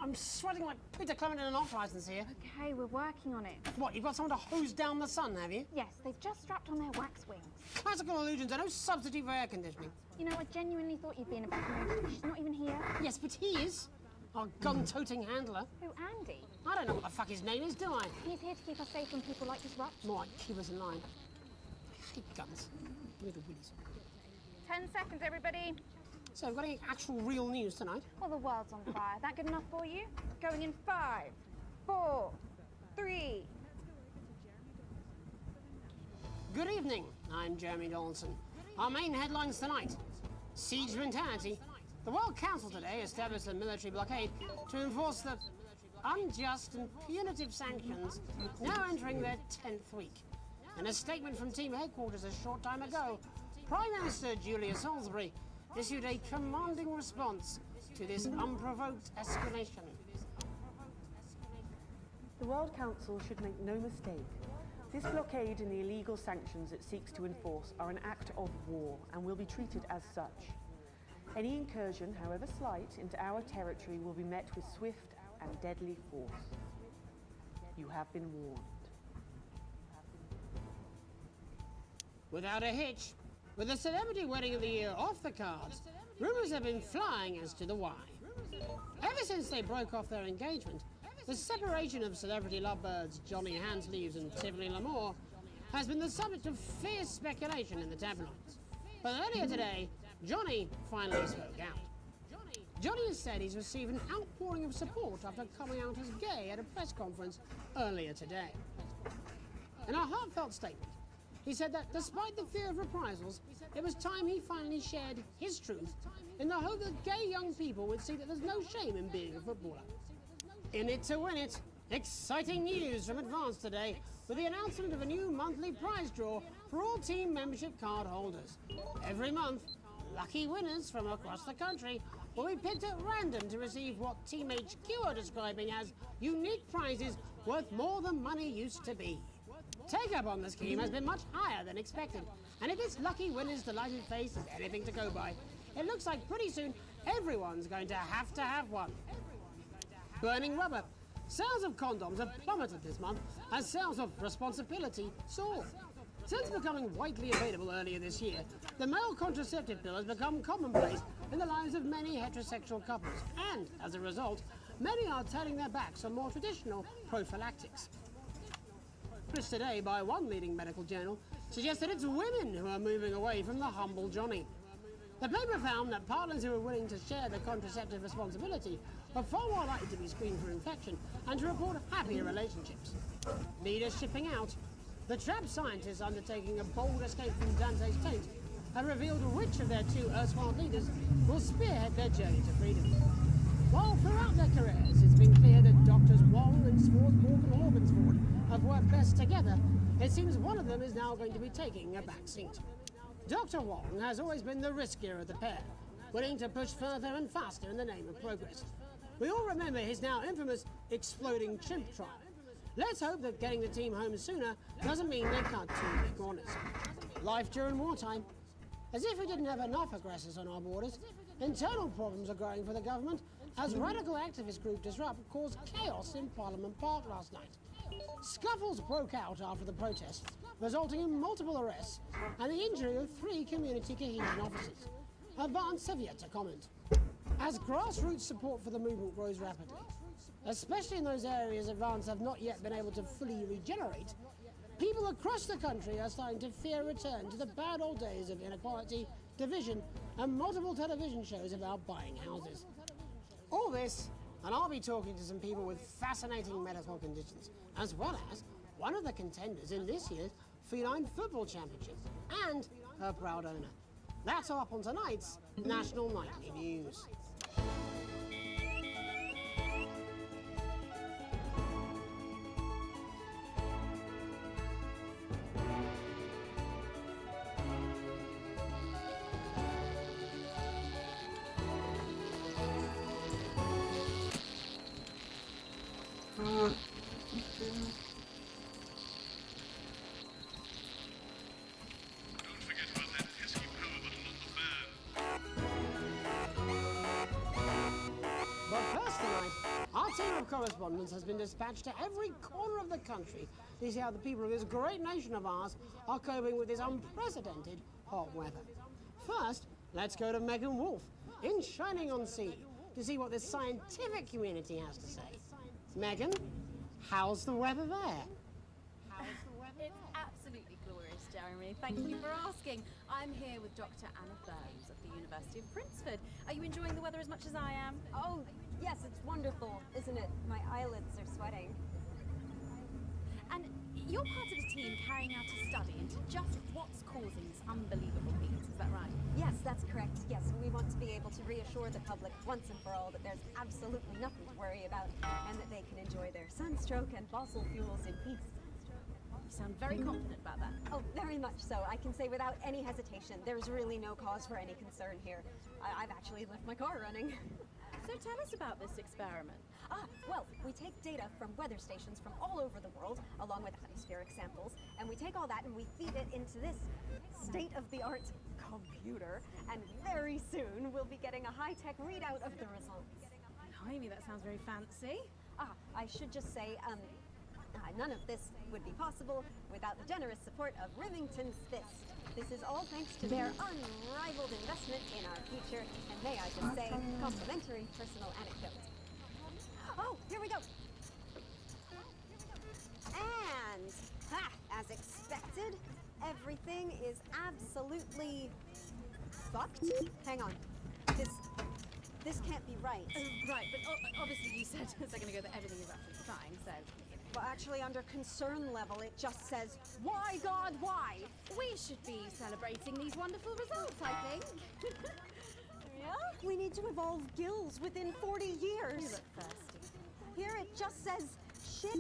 I'm sweating like Peter Clement in an off license here. Okay, we're working on it. What, you've got someone to hose down the sun, have you? Yes, they've just strapped on their wax wings. Classical illusions are no substitute for air conditioning. You know, I genuinely thought you'd be in a better mood. She's not even here. Yes, but he is. Our gun-toting handler. Who, Andy? I don't know what the fuck his name is, do I? He's here to keep us safe when people like disrupt. More like keep us in line. I hate guns. Give me the willies. 10 seconds, everybody. So, we've got any actual real news tonight? Well, the world's on fire. That good enough for you? Going in 5, 4, 3. Good evening. I'm Jeremy Donaldson. Our main headlines tonight. Siege mentality. The World Council today established a military blockade to enforce the unjust and punitive sanctions now entering their 10th week. In a statement from team headquarters a short time ago, Prime Minister Julia Salisbury issued a commanding response to this unprovoked escalation. The World Council should make no mistake. This blockade and the illegal sanctions it seeks to enforce are an act of war and will be treated as such. Any incursion, however slight, into our territory will be met with swift and deadly force. You have been warned. Without a hitch, with the celebrity wedding of the year off the cards, rumours have been flying as to the why. Ever since they broke off their engagement, the separation of celebrity lovebirds Johnny Handsleeves and Tiffany L'Amour has been the subject of fierce speculation in the tabloids. But earlier today, Johnny finally spoke out. Johnny has said he's received an outpouring of support after coming out as gay at a press conference earlier today. In a heartfelt statement, he said that despite the fear of reprisals, it was time he finally shared his truth in the hope that gay young people would see that there's no shame in being a footballer. In it to win it, exciting news from Advance today with the announcement of a new monthly prize draw for all team membership card holders. Every month, lucky winners from across the country will be picked at random to receive what Team HQ are describing as unique prizes worth more than money used to be. Take-up on the scheme has been much higher than expected, and if this lucky winner's delighted face is anything to go by, it looks like pretty soon everyone's going to have one. Burning rubber. Sales of condoms have plummeted this month as sales of responsibility soar. Since becoming widely available earlier this year, the male contraceptive pill has become commonplace in the lives of many heterosexual couples, and as a result, many are turning their backs on more traditional prophylactics. Published today by one leading medical journal suggests that it's women who are moving away from the humble Johnny. The paper found that partners who are willing to share the contraceptive responsibility are far more likely to be screened for infection and to report happier relationships. Leaders shipping out. The trapped scientists undertaking a bold escape from Dante's taint have revealed which of their two erstwhile leaders will spearhead their journey to freedom. While throughout their careers it's been clear that Doctors Wong and Swartzborg and Orbansford have worked best together, it seems one of them is now going to be taking a back seat. Dr. Wong has always been the riskier of the pair, willing to push further and faster in the name of progress. We all remember his now infamous exploding chimp trial. Let's hope that getting the team home sooner doesn't mean they cut too many corners. Life during wartime. As if we didn't have enough aggressors on our borders, internal problems are growing for the government as radical activist group Disrupt caused chaos in Parliament Park last night. Scuffles broke out after the protests, resulting in multiple arrests and the injury of 3 community cohesion officers. Advance have yet to comment. As grassroots support for the movement grows rapidly, especially in those areas Advance have not yet been able to fully regenerate, people across the country are starting to fear a return to the bad old days of inequality, division, and multiple television shows about buying houses. All this, and I'll be talking to some people with fascinating medical conditions, as well as one of the contenders in this year's Feline Football Championship, and her proud owner. That's all up on tonight's National Nightly News. Don't forget about that pesky power button on the fan. correspondence has been dispatched to every corner of the country to see how the people of this great nation of ours are coping with this unprecedented hot weather. First, let's go to Megan Wolf in Shining-on-Sea to see what the scientific community has to say. Megan, how's the weather there? It's absolutely glorious, Jeremy. Thank you for asking. I'm here with Dr. Anna Burns of the University of Princeford. Are you enjoying the weather as much as I am? Oh, yes, it's wonderful, isn't it? My eyelids are sweating. And you're part of a team carrying out a study into just what's causing this unbelievable heat, is that right? Yes, that's correct. Yes, we want to be able to reassure the public once and for all that there's absolutely nothing to worry about and that they can enjoy their sunstroke and fossil fuels in peace. You sound very confident about that. Oh, very much so. I can say without any hesitation, there's really no cause for any concern here. I've actually left my car running. So tell us about this experiment. Well, we take data from weather stations from all over the world, along with atmospheric samples, and we take all that and we feed it into this state-of-the-art computer, and very soon we'll be getting a high-tech readout of the results. Amy, that sounds very fancy. I should just say, none of this would be possible without the generous support of Remington's Fist. This is all thanks to their unrivaled investment in our future, and may I just say, complimentary personal anecdote. Oh, here we go. And, as expected, everything is absolutely fucked. Hang on. This can't be right. Right, but obviously you said a second ago that everything is absolutely fine, so... Well, actually, under concern level, it just says, why, God, why? We should be celebrating these wonderful results, I think. Yeah? We need to evolve gills within 40 years. You look thirsty. Here it just says, shit.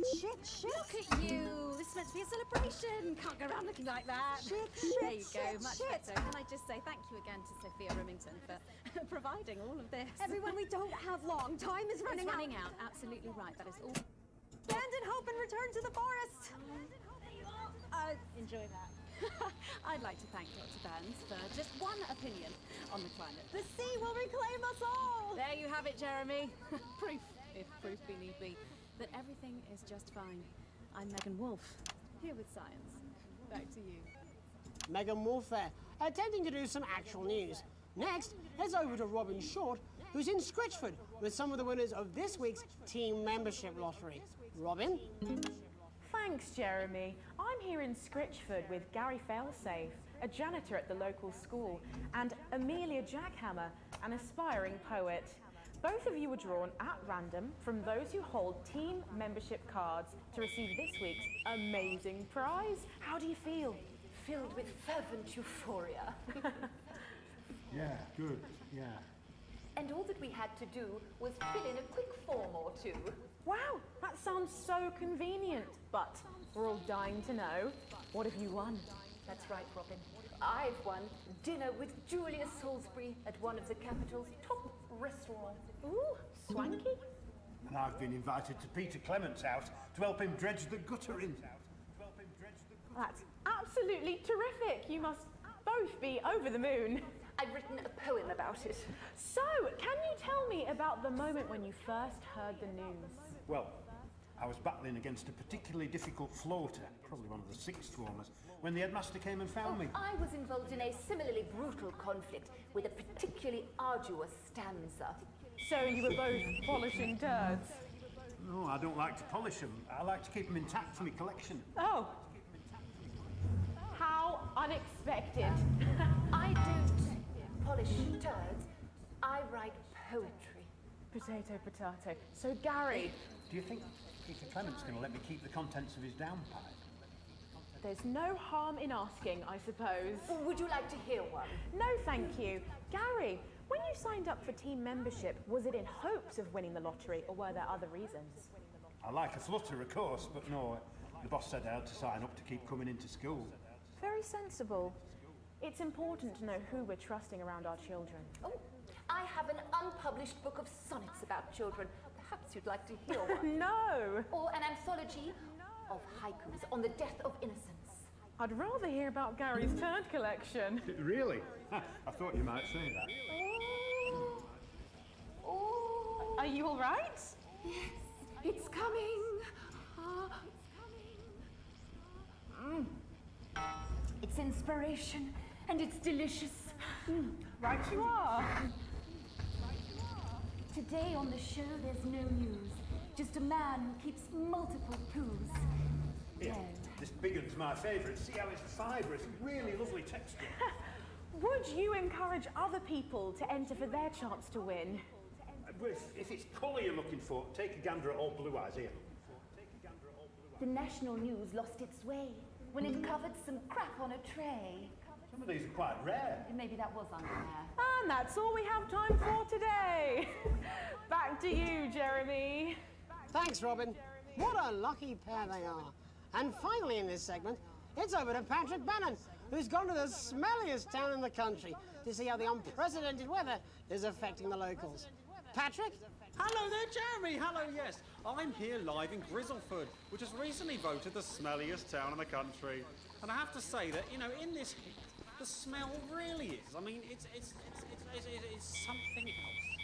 Look at you. This is meant to be a celebration. Can't go around looking like that. Shit. There you go, much better. Can I just say thank you again to Sophia Remington for providing all of this. Everyone, we don't have long. Time is running out. It's running out. Absolutely right. That is all. Abandon hope and return to the forest. Enjoy that. I'd like to thank Dr. Burns for just one opinion on the climate. The sea will reclaim us all. There you have it, Jeremy. Proof, if proof be need be, that everything is just fine. I'm Megan Wolf, here with science. Back to you. Megan Wolf there, attempting to do some actual news. Next, heads over to Robin Short, who's in Scritchford with some of the winners of this week's team membership lottery. Robin? Thanks, Jeremy. I'm here in Scritchford with Gary Failsafe, a janitor at the local school, and Amelia Jackhammer, an aspiring poet. Both of you were drawn at random from those who hold team membership cards to receive this week's amazing prize. How do you feel? Filled with fervent euphoria. Yeah, good, yeah. And all that we had to do was fill in a quick form or two. Wow, that sounds so convenient. But we're all dying to know, what have you won? That's right, Robin. I've won dinner with Julia Salisbury at one of the capital's top restaurants. Ooh, swanky. And I've been invited to Peter Clement's house to help him dredge the gutter in. That's absolutely terrific. You must both be over the moon. I've written a poem about it. So, can you tell me about the moment when you first heard the news? Well, I was battling against a particularly difficult floater, probably one of the sixth formers, when the headmaster came and found me. I was involved in a similarly brutal conflict with a particularly arduous stanza. So you were both polishing turds? No, I don't like to polish them. I like to keep them intact for my collection. Oh. How unexpected. I don't polish turds. I write poetry. Potato, potato. So, Gary... Do you think Peter Clement's going to let me keep the contents of his downpipe? There's no harm in asking, I suppose. Would you like to hear one? No, thank you. Gary, when you signed up for team membership, was it in hopes of winning the lottery, or were there other reasons? I like a flutter, of course, but no, the boss said I had to sign up to keep coming into school. Very sensible. It's important to know who we're trusting around our children. Oh, I have an unpublished book of sonnets about children. Perhaps you'd like to hear one. No! Or an anthology of haikus on the death of innocence. I'd rather hear about Gary's turd collection. Really? I thought you might say that. Oh. Are you all right? Yes. It's coming. It's inspiration and it's delicious. Right you are. Today on the show, there's no news. Just a man who keeps multiple poos. Here, this big one's my favourite. See how it's fibrous, really lovely texture. Would you encourage other people to enter for their chance to win? If it's colour you're looking for, take a gander at old Blue Eyes here. The national news lost its way when it covered some crap on a tray. Some of these are quite rare. Maybe that was under there. And that's all we have time for today. Back to you, Jeremy. Thanks, Robin. What a lucky pair they are. And finally in this segment, it's over to Patrick Bannon, who's gone to the smelliest town in the country to see how the unprecedented weather is affecting the locals. Patrick? Hello there, Jeremy. Hello, yes. I'm here live in Grizzleford, which has recently voted the smelliest town in the country. And I have to say that, you know, in this heat, the smell really is. I mean, it's something else.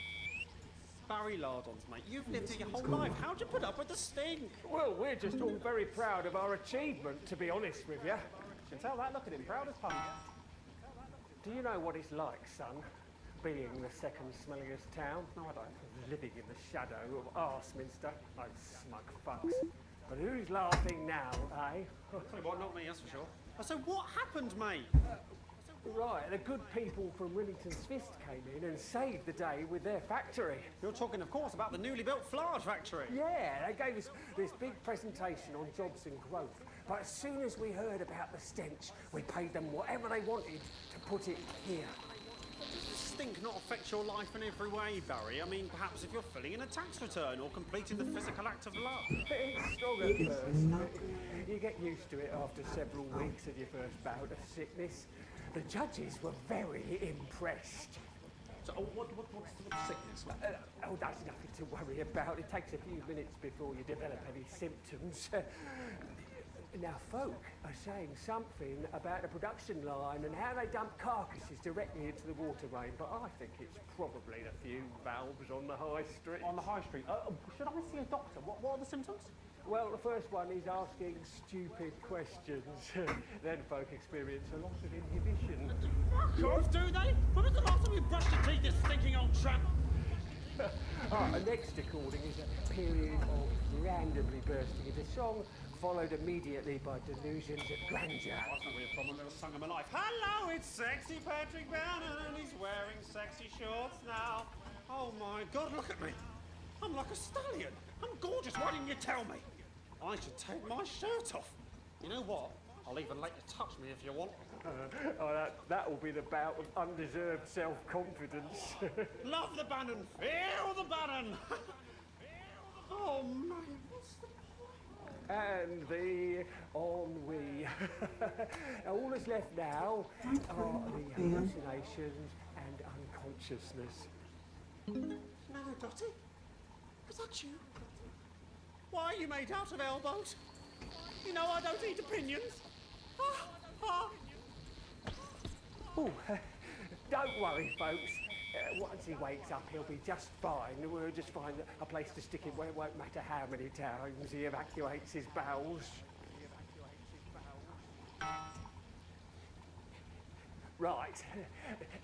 Barry Lardons, mate, you've lived here your whole life. How'd you put up with the stink? Well, we're just all very proud of our achievement, to be honest with you. You can tell that, look at him, proud as punch. Do you know what it's like, son, being the second smelliest town? No, I don't. Living in the shadow of Arseminster, those smug fucks. But who's laughing now, eh? Sorry, what, not me, that's for sure. So what happened, mate? Right, the good people from Remington's Fist came in and saved the day with their factory. You're talking, of course, about the newly built flour factory. Yeah, they gave us this big presentation on jobs and growth. But as soon as we heard about the stench, we paid them whatever they wanted to put it here. Does the stink not affect your life in every way, Barry? I mean, perhaps if you're filling in a tax return or completing the physical act of love. It's strong at first. You get used to it after several weeks of your first bout of sickness. The judges were very impressed. So, what's the sickness? Oh, that's nothing to worry about. It takes a few minutes before you develop any symptoms. Now, folk are saying something about the production line and how they dump carcasses directly into the water main, but I think it's probably the few valves on the high street. On the high street? Should I see a doctor? What are the symptoms? Well, the first one is asking stupid questions. Then folk experience a loss of inhibition. Fuck off, do they? When was the last time you brushed your teeth, you stinking old tramp? The next recording is a period of randomly bursting into song, followed immediately by delusions of grandeur. That's not really a problem, never sung in my life. Hello, it's sexy Patrick Bannon, and he's wearing sexy shorts now. Oh my God, look at me. I'm like a stallion. I'm gorgeous, why didn't you tell me? I should take my shirt off. You know what? I'll even let you touch me if you want. That will be the bout of undeserved self-confidence. Love the Bannon, feel the Bannon. Oh man, what's the And the ennui. All that's left now are the hallucinations and unconsciousness. No, Dottie? Was that you? Why are you made out of elbows? You know I don't eat opinions. Oh, don't worry, folks. Once he wakes up, he'll be just fine. We'll just find a place to stick him where it won't matter how many times he evacuates his bowels. Right,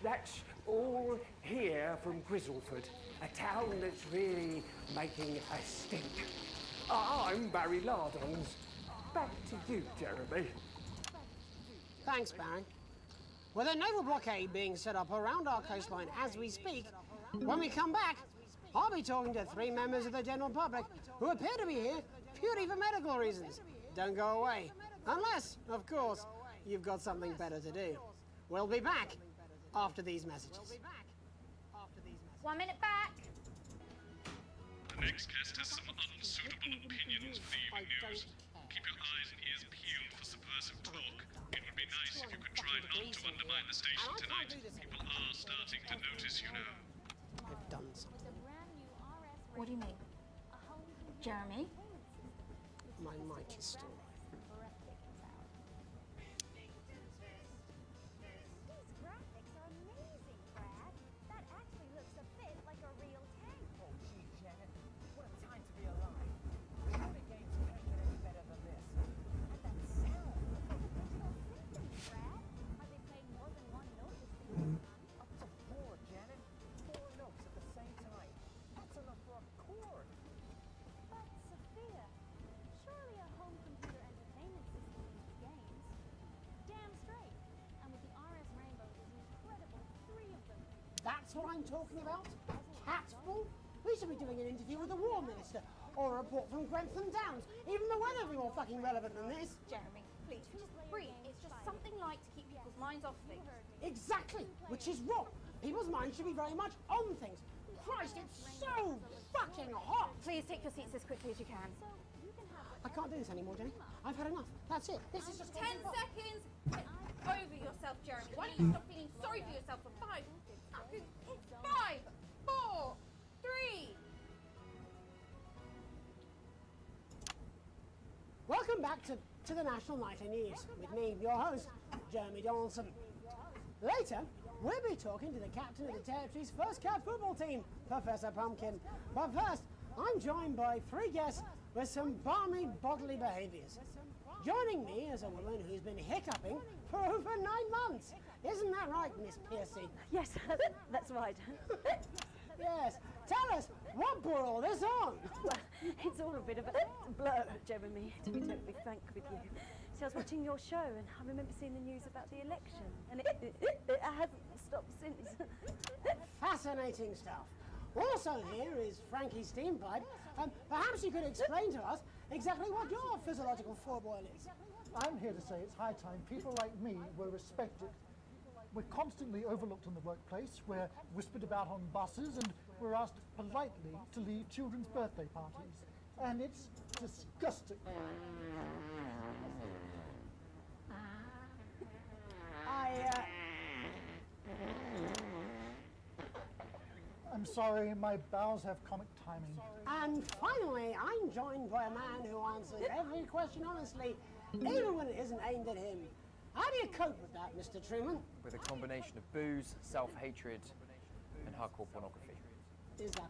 that's all here from Grizzleford, a town that's really making a stink. I'm Barry Lardons. Back to you, Jeremy. Thanks, Barry. With a naval blockade being set up around our coastline as we speak, when we come back, I'll be talking to 3 members of the general public who appear to be here purely for medical reasons. Don't go away. Unless, of course, you've got something better to do. We'll be back after these messages. 1 minute back. The next guest has some unsuitable opinions for the evening news. Keep your eyes and ears peeled for subversive talk. It would be nice if you could try not to undermine the station tonight. People are starting to notice, you know. I've done something. What do you mean? Jeremy? My mighty story. what I'm talking about? Catfall? We should be doing an interview with the War Minister, or a report from Grantham Downs. Even the weather would be more fucking relevant than this. Jeremy, please, just breathe. It's just something light to keep people's minds off things. Exactly, which is wrong. People's minds should be very much on things. Christ, it's so fucking hot. Please take your seats as quickly as you can. I can't do this anymore, Jenny. I've had enough. That's it. This is just 10 seconds. Get over yourself, Jeremy. Why don't you stop feeling sorry for yourself for 5 seconds? 5, 4, 3. Welcome back to the National Nightly News with me, your host, Jeremy Donaldson. Later, we'll be talking to the captain of the Territory's first cat football team, Professor Pumpkin. But first, I'm joined by 3 guests with some balmy bodily behaviours. Joining me is a woman who's been hiccuping for over 9 months. Isn't that right, Miss Piercy? Yes, that's right. Yes. Tell us, what brought all this on? Well, it's all a bit of a blur, Jeremy, to be totally frank with you. See, I was watching your show and I remember seeing the news about the election, and it hasn't stopped since. Fascinating stuff. Also here is Frankie Steampipe. Perhaps you could explain to us exactly what your physiological foreboil is. I'm here to say it's high time people like me were respected. We're constantly overlooked in the workplace, we're whispered about on buses, and we're asked politely to leave children's birthday parties. And it's disgusting. I'm sorry, my bowels have comic timing. And finally, I'm joined by a man who answers every question honestly, even when it isn't aimed at him. How do you cope with that, Mr. Truman? With a combination of booze, self-hatred, and hardcore pornography. Is that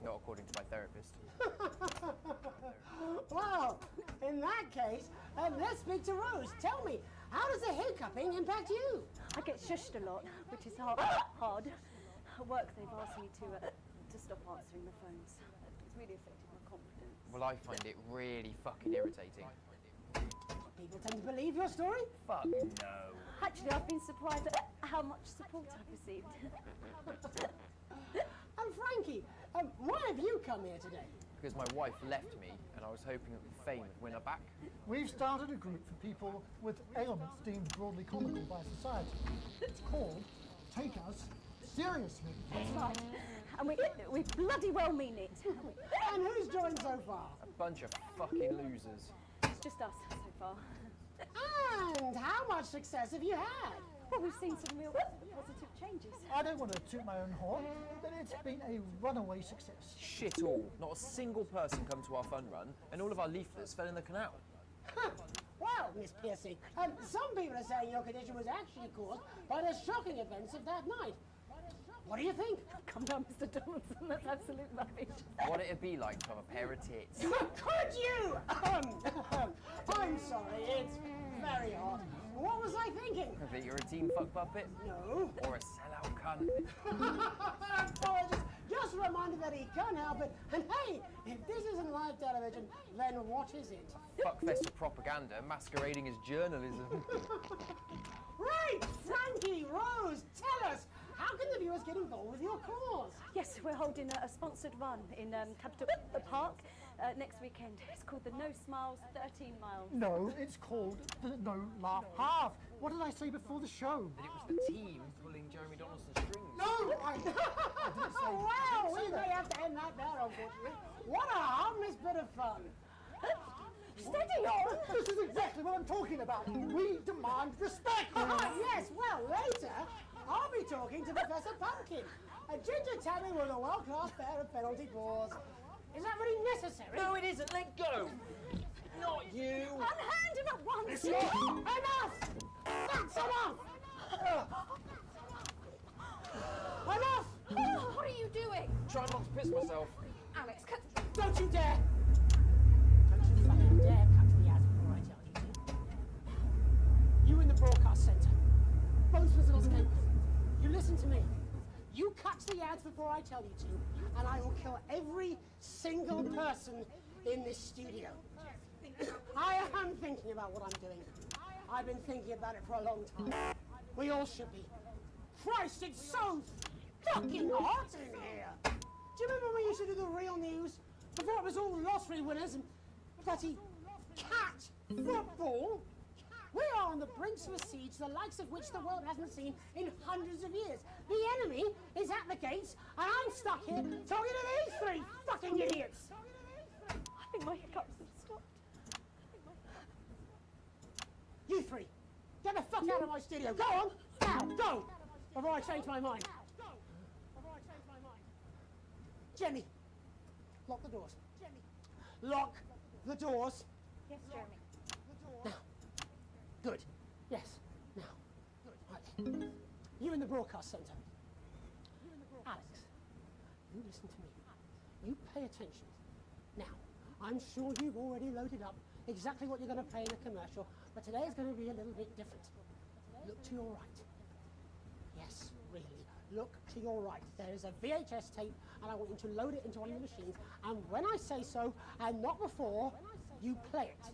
Not according to my therapist. Well, in that case, let's speak to Rose. Tell me, how does the hiccuping impact you? I get shushed a lot, which is hard. At work, they've asked me to stop answering the phones. It's really affected my confidence. Well, I find it really fucking irritating. People tend to believe your story? Fuck no. Actually, I've been surprised at how much support I've received. And Frankie, why have you come here today? Because my wife left me, and I was hoping that the fame would win her back. We've started a group for people with ailments deemed broadly comical by society. It's called Take Us Seriously. That's right. And we bloody well mean it. And who's joined so far? A bunch of fucking losers. It's just us so far. And how much success have you had? Well, we've seen some real positive changes. I don't want to toot my own horn, but it's been a runaway success. Shit all. Not a single person come to our fun run, and all of our leaflets fell in the canal. Well, Miss Piercy, some people are saying your condition was actually caused by the shocking events of that night. What do you think? Come down, Mr. Donaldson, that's absolute rubbish. What it'd be like to have a pair of tits. Could you? I'm sorry, it's very hot. What was I thinking? That you're a team fuck puppet? No. Or a sellout cunt? Oh, just a reminder that he can't help it. And hey, if this isn't live television, then what is it? Fuckfest of propaganda masquerading as journalism. Right, Frankie, Rose, tell us, how can the viewers get involved with your cause? Yes, we're holding a sponsored run in Capital Park next weekend. It's called the No Smiles 13 Miles. No, it's called the No Laugh Half. What did I say before the show? That it was the team pulling Jeremy Donaldson's strings. No, I didn't say. Well, we may have to end that there, unfortunately. What a harmless bit of fun. Steady on! This is exactly what I'm talking about. We demand respect. Yes, well, later, I'll be talking to Professor Pumpkin, a ginger tabby with a world-class pair of penalty paws. Is that really necessary? No, it isn't. Let go. Not you. Unhand him at once. Enough! That's enough! Enough! What are you doing? Try not to piss myself. Alex, cut. Don't you dare! Don't you fucking dare cut to the ads before I tell you to. You in the broadcast centre. Both results came. You listen to me. You cut the ads before I tell you to, and I will kill every single person in this studio. I am thinking about what I'm doing. I've been thinking about it for a long time. We all should be. Christ, it's so fucking hot in here. Do you remember when we used to do the real news? Before it was all lottery winners and bloody cat football? We are on the brinks of a siege the likes of which the world hasn't seen in hundreds of years. The enemy is at the gates, and I'm stuck here talking to these three fucking idiots. I think my hiccups have stopped. You three, get the fuck out of my studio. Go on, now, go, before I change my mind. Jenny, lock the doors. Lock the doors. Yes, Jeremy. Now. Good. Yes. Now. Right. You in the broadcast centre. Alex, you listen to me. You pay attention. Now, I'm sure you've already loaded up exactly what you're going to play in a commercial, but today is going to be a little bit different. Look to your right. Yes, really. Look to your right. There is a VHS tape, and I want you to load it into one of the machines, and when I say so, and not before, you play it.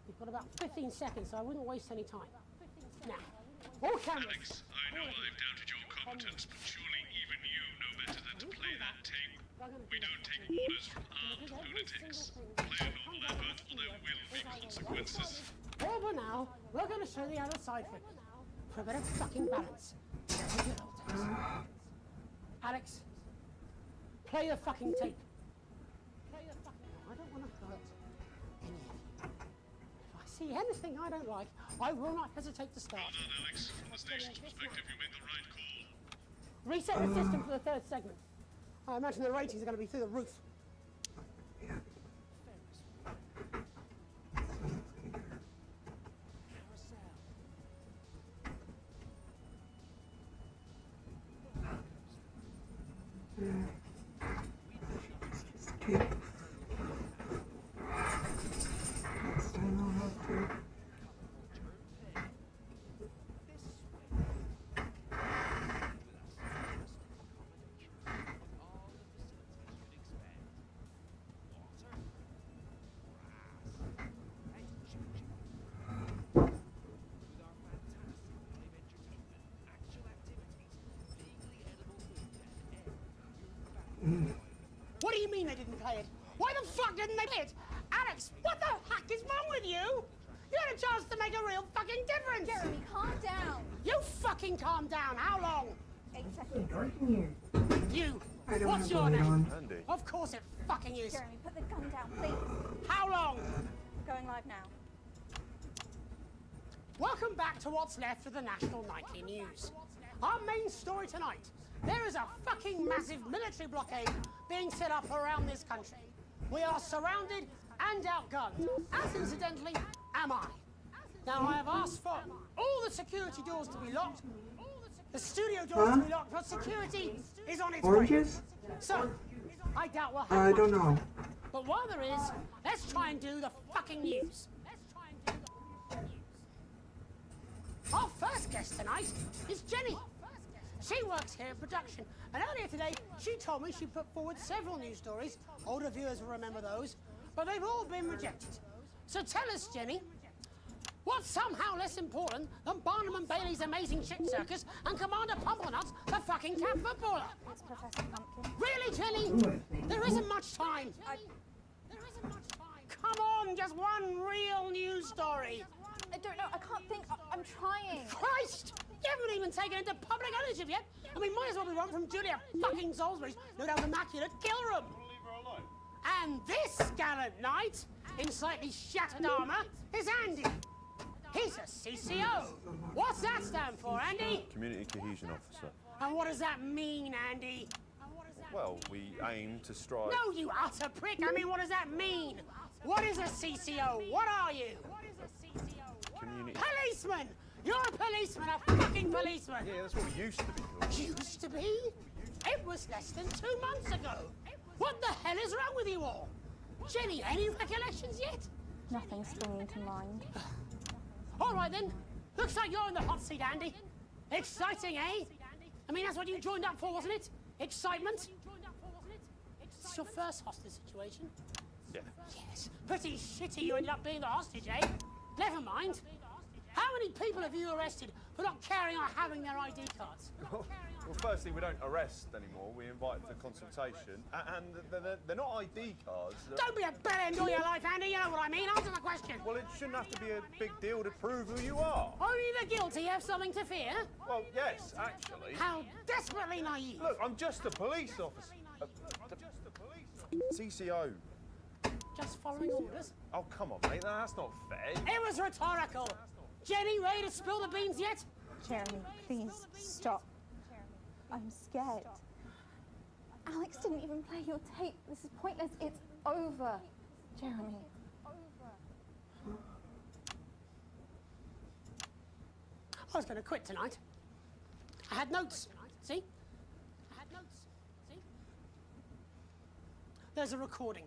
You've got about 15 seconds, so I wouldn't waste any time. Now, all cameras. Alex, I know I've doubted your competence, but surely even you know better than to play that tape. We don't take orders from armed lunatics. Play a normal advert or there will be consequences. Oh, but now, we're going to show the other side for a bit of fucking balance. Alex, play the fucking tape. I don't want to hurt any of you. If I see anything I don't like, I will not hesitate to start. Well done, Alex. From the station's perspective, you made the right call. Reset the system for the third segment. I imagine the ratings are going to be through the roof. What do you mean they didn't play it? Why the fuck didn't they play it? Alex, what the heck is wrong with you? You had a chance to make a real fucking difference! Jeremy, calm down. You fucking calm down. How long? 8 seconds. You. I don't What's have your the light name? on. Andy. Of course it fucking is. Jeremy, put the gun down, please. How long? We're going live now. Welcome back to what's left of the National Nightly News. Our main story tonight. There is a fucking massive military blockade being set up around this country. We are surrounded and outgunned, as incidentally am I. Now I have asked for all the security doors to be locked, the studio doors to be locked, but security is on its Oranges? way. So, I doubt we'll have I much don't know. But while there is, let's try and do the fucking news. Our first guest tonight is Jenny. She works here in production, and earlier today she told me she put forward several news stories. Older viewers will remember those, but they've all been rejected. So tell us, Jenny, what's somehow less important than Barnum and Bailey's Amazing Shit Circus and Commander Pumpernut's the fucking cat footballer? It's Professor Pumpkin. Really, Jenny? There isn't much time. There isn't much time. Come on, just one real news story. I don't know. I can't think. I'm trying. Christ! You haven't even taken it into public ownership yet. I mean, might as well be one from Julia fucking Salisbury's no doubt immaculate kill room. And this gallant knight, in slightly shattered armour, is Andy. He's a CCO. What's that stand for, Andy? Community Cohesion Officer. And what does that mean, Andy? Well, we aim to strive... No, you utter prick. I mean, what does that mean? What is a CCO? What are you? Community... Policeman! You're a policeman, a fucking policeman! Yeah, that's what we used to be called. Used to be? It was less than 2 months ago. What the hell is wrong with you all? Jenny, any recollections yet? Nothing springing to mind. All right then. Looks like you're in the hot seat, Andy. Exciting, eh? I mean, that's what you joined up for, wasn't it? Excitement? It's your first hostage situation. Yeah. Yes. Pretty shitty you ended up being the hostage, eh? Never mind. How many people have you arrested for not carrying or having their ID cards? Well, firstly, we don't arrest anymore. We invite for consultation. And they're not ID cards. Don't be a bellend all your life, Andy. You know what I mean. Answer the question. Well, it shouldn't have to be a big deal to prove who you are. Only the guilty have something to fear? Well, yes, actually. How desperately naive. Look, I'm just a police officer. CCO. Just following orders? Oh, come on, mate. That's not fair. It was rhetorical. Jenny, ready to spill the beans yet? Jeremy, please stop. I'm scared. Alex didn't even play your tape. This is pointless. It's over, Jeremy. I was going to quit tonight. I had notes. See? I had notes. See? There's a recording.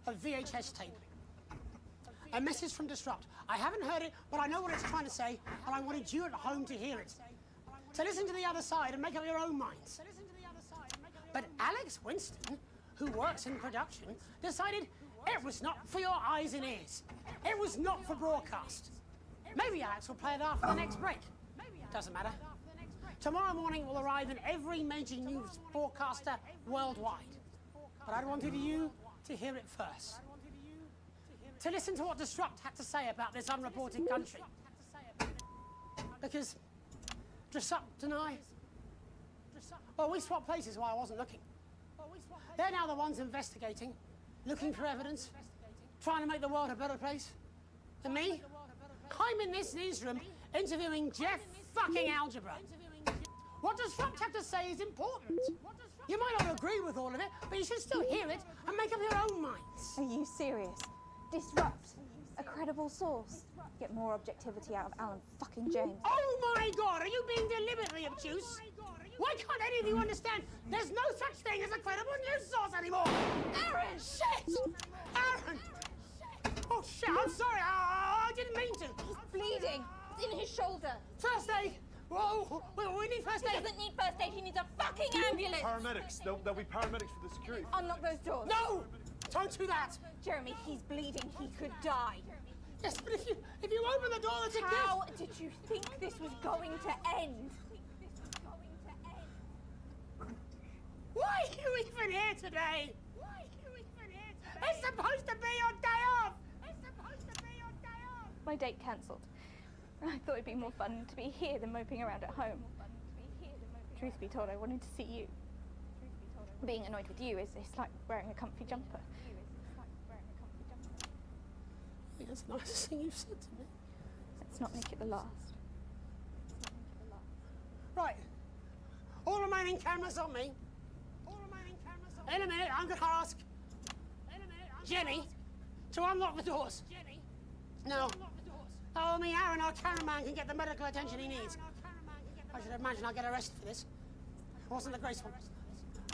A VHS tape. A message from Disrupt. I haven't heard it, but I know what it's trying to say, and I wanted you at home to hear it. So listen to the other side and make up your own minds. But Alex Winston, who works in production, decided it was not for your eyes and ears. It was not for broadcast. Maybe Alex will play it after the next break. Doesn't matter. Tomorrow morning it will arrive in every major news broadcaster worldwide. But I wanted you to hear it first. To listen to what Disrupt had to say about this unreported country. Because Disrupt and I, well, we swapped places while I wasn't looking. They're now the ones investigating, looking for evidence, trying to make the world a better place. And me, I'm in this newsroom interviewing Jeff fucking Algebra. What Disrupt have to say is important. You might not agree with all of it, but you should still hear it and make up your own minds. Are you serious? Disrupt. A credible source. Get more objectivity out of Alan fucking James. Oh my God, are you being deliberately obtuse? Why can't any of you understand there's no such thing as a credible news source anymore? Aaron! Shit! Aaron! Oh shit, I'm sorry, I didn't mean to. He's bleeding. It's in his shoulder. First aid! Whoa, we need first aid. He doesn't need first aid, he needs a fucking ambulance. Paramedics. There'll be paramedics for the security. Unlock those doors. No! Don't do that! Jeremy, he's bleeding. He could die. Yes, but if you open the door, that's a How did you think this was going to end? Why are you even here today? It's supposed to be your day off! My date cancelled. I thought it'd be more fun to be here than moping around at home. Truth be told, I wanted to see you. Being annoyed with you is like wearing a comfy jumper. I think that's the nicest thing you've said to me. Let's not make it the last. Right. All remaining cameras on me. In a minute, I'm going to ask Jenny to unlock the doors. No. Only Aaron, our cameraman, can get the medical attention he needs. I should imagine I'll get arrested for this. It wasn't the graceful.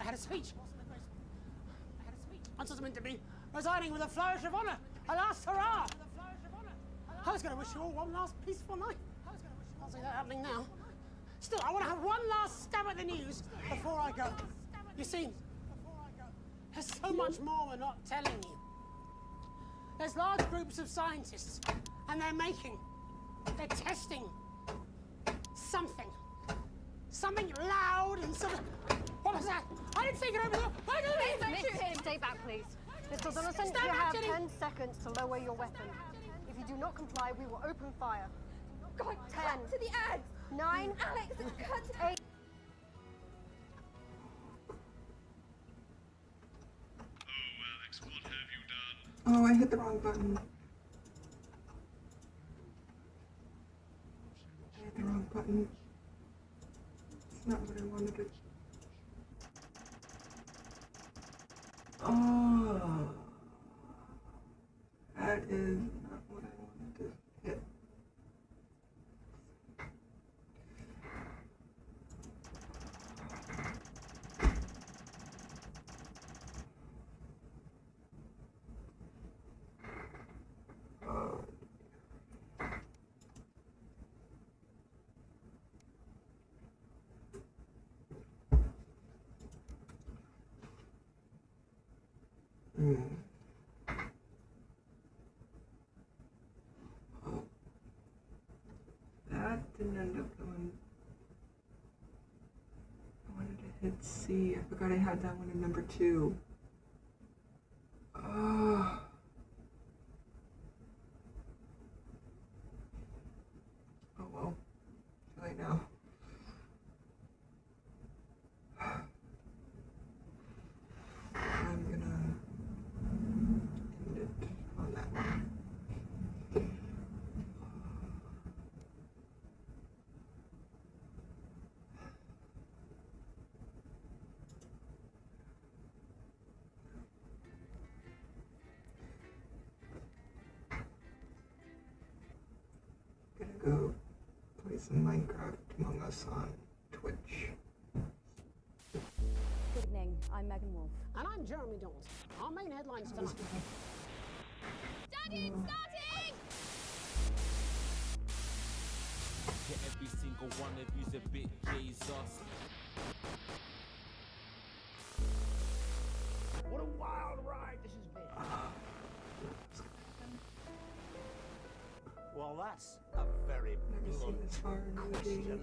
I had a speech. I was meant to be resigning with a flourish of honour. A last hurrah! I was going to wish you all one last peaceful night. I can't see that happening now. Still, I want to have one last stab at the news before I go. You see, there's so much more we're not telling you. There's large groups of scientists, and they're testing something. Something loud and something. What was that? I didn't think it over. Why did Please they don't shoot him. Stay back, please. Mr. Donaldson, Stand you back, have Jenny. 10 seconds to lower your weapon. If you do not comply, we will open fire. God, 10. cut to the ads. 9. Alex, cut to 8. Oh, I hit the wrong button. I hit the wrong button. It's not what I wanted to. Oh, that is not what I wanted to hit. that didn't end up going. I wanted to hit C. I forgot I had that one in number 2. Oh well. Too late now. I'm gonna end it on that one. Gonna go play some Minecraft Among Us on Twitch. Good evening, I'm Megan Wolf. And I'm Jeremy Dawes. Our main headlines tonight. Daddy, it's starting! To every single one of you's a bit Jesus. What a wild ride this has been. Well, that's a very blunt question.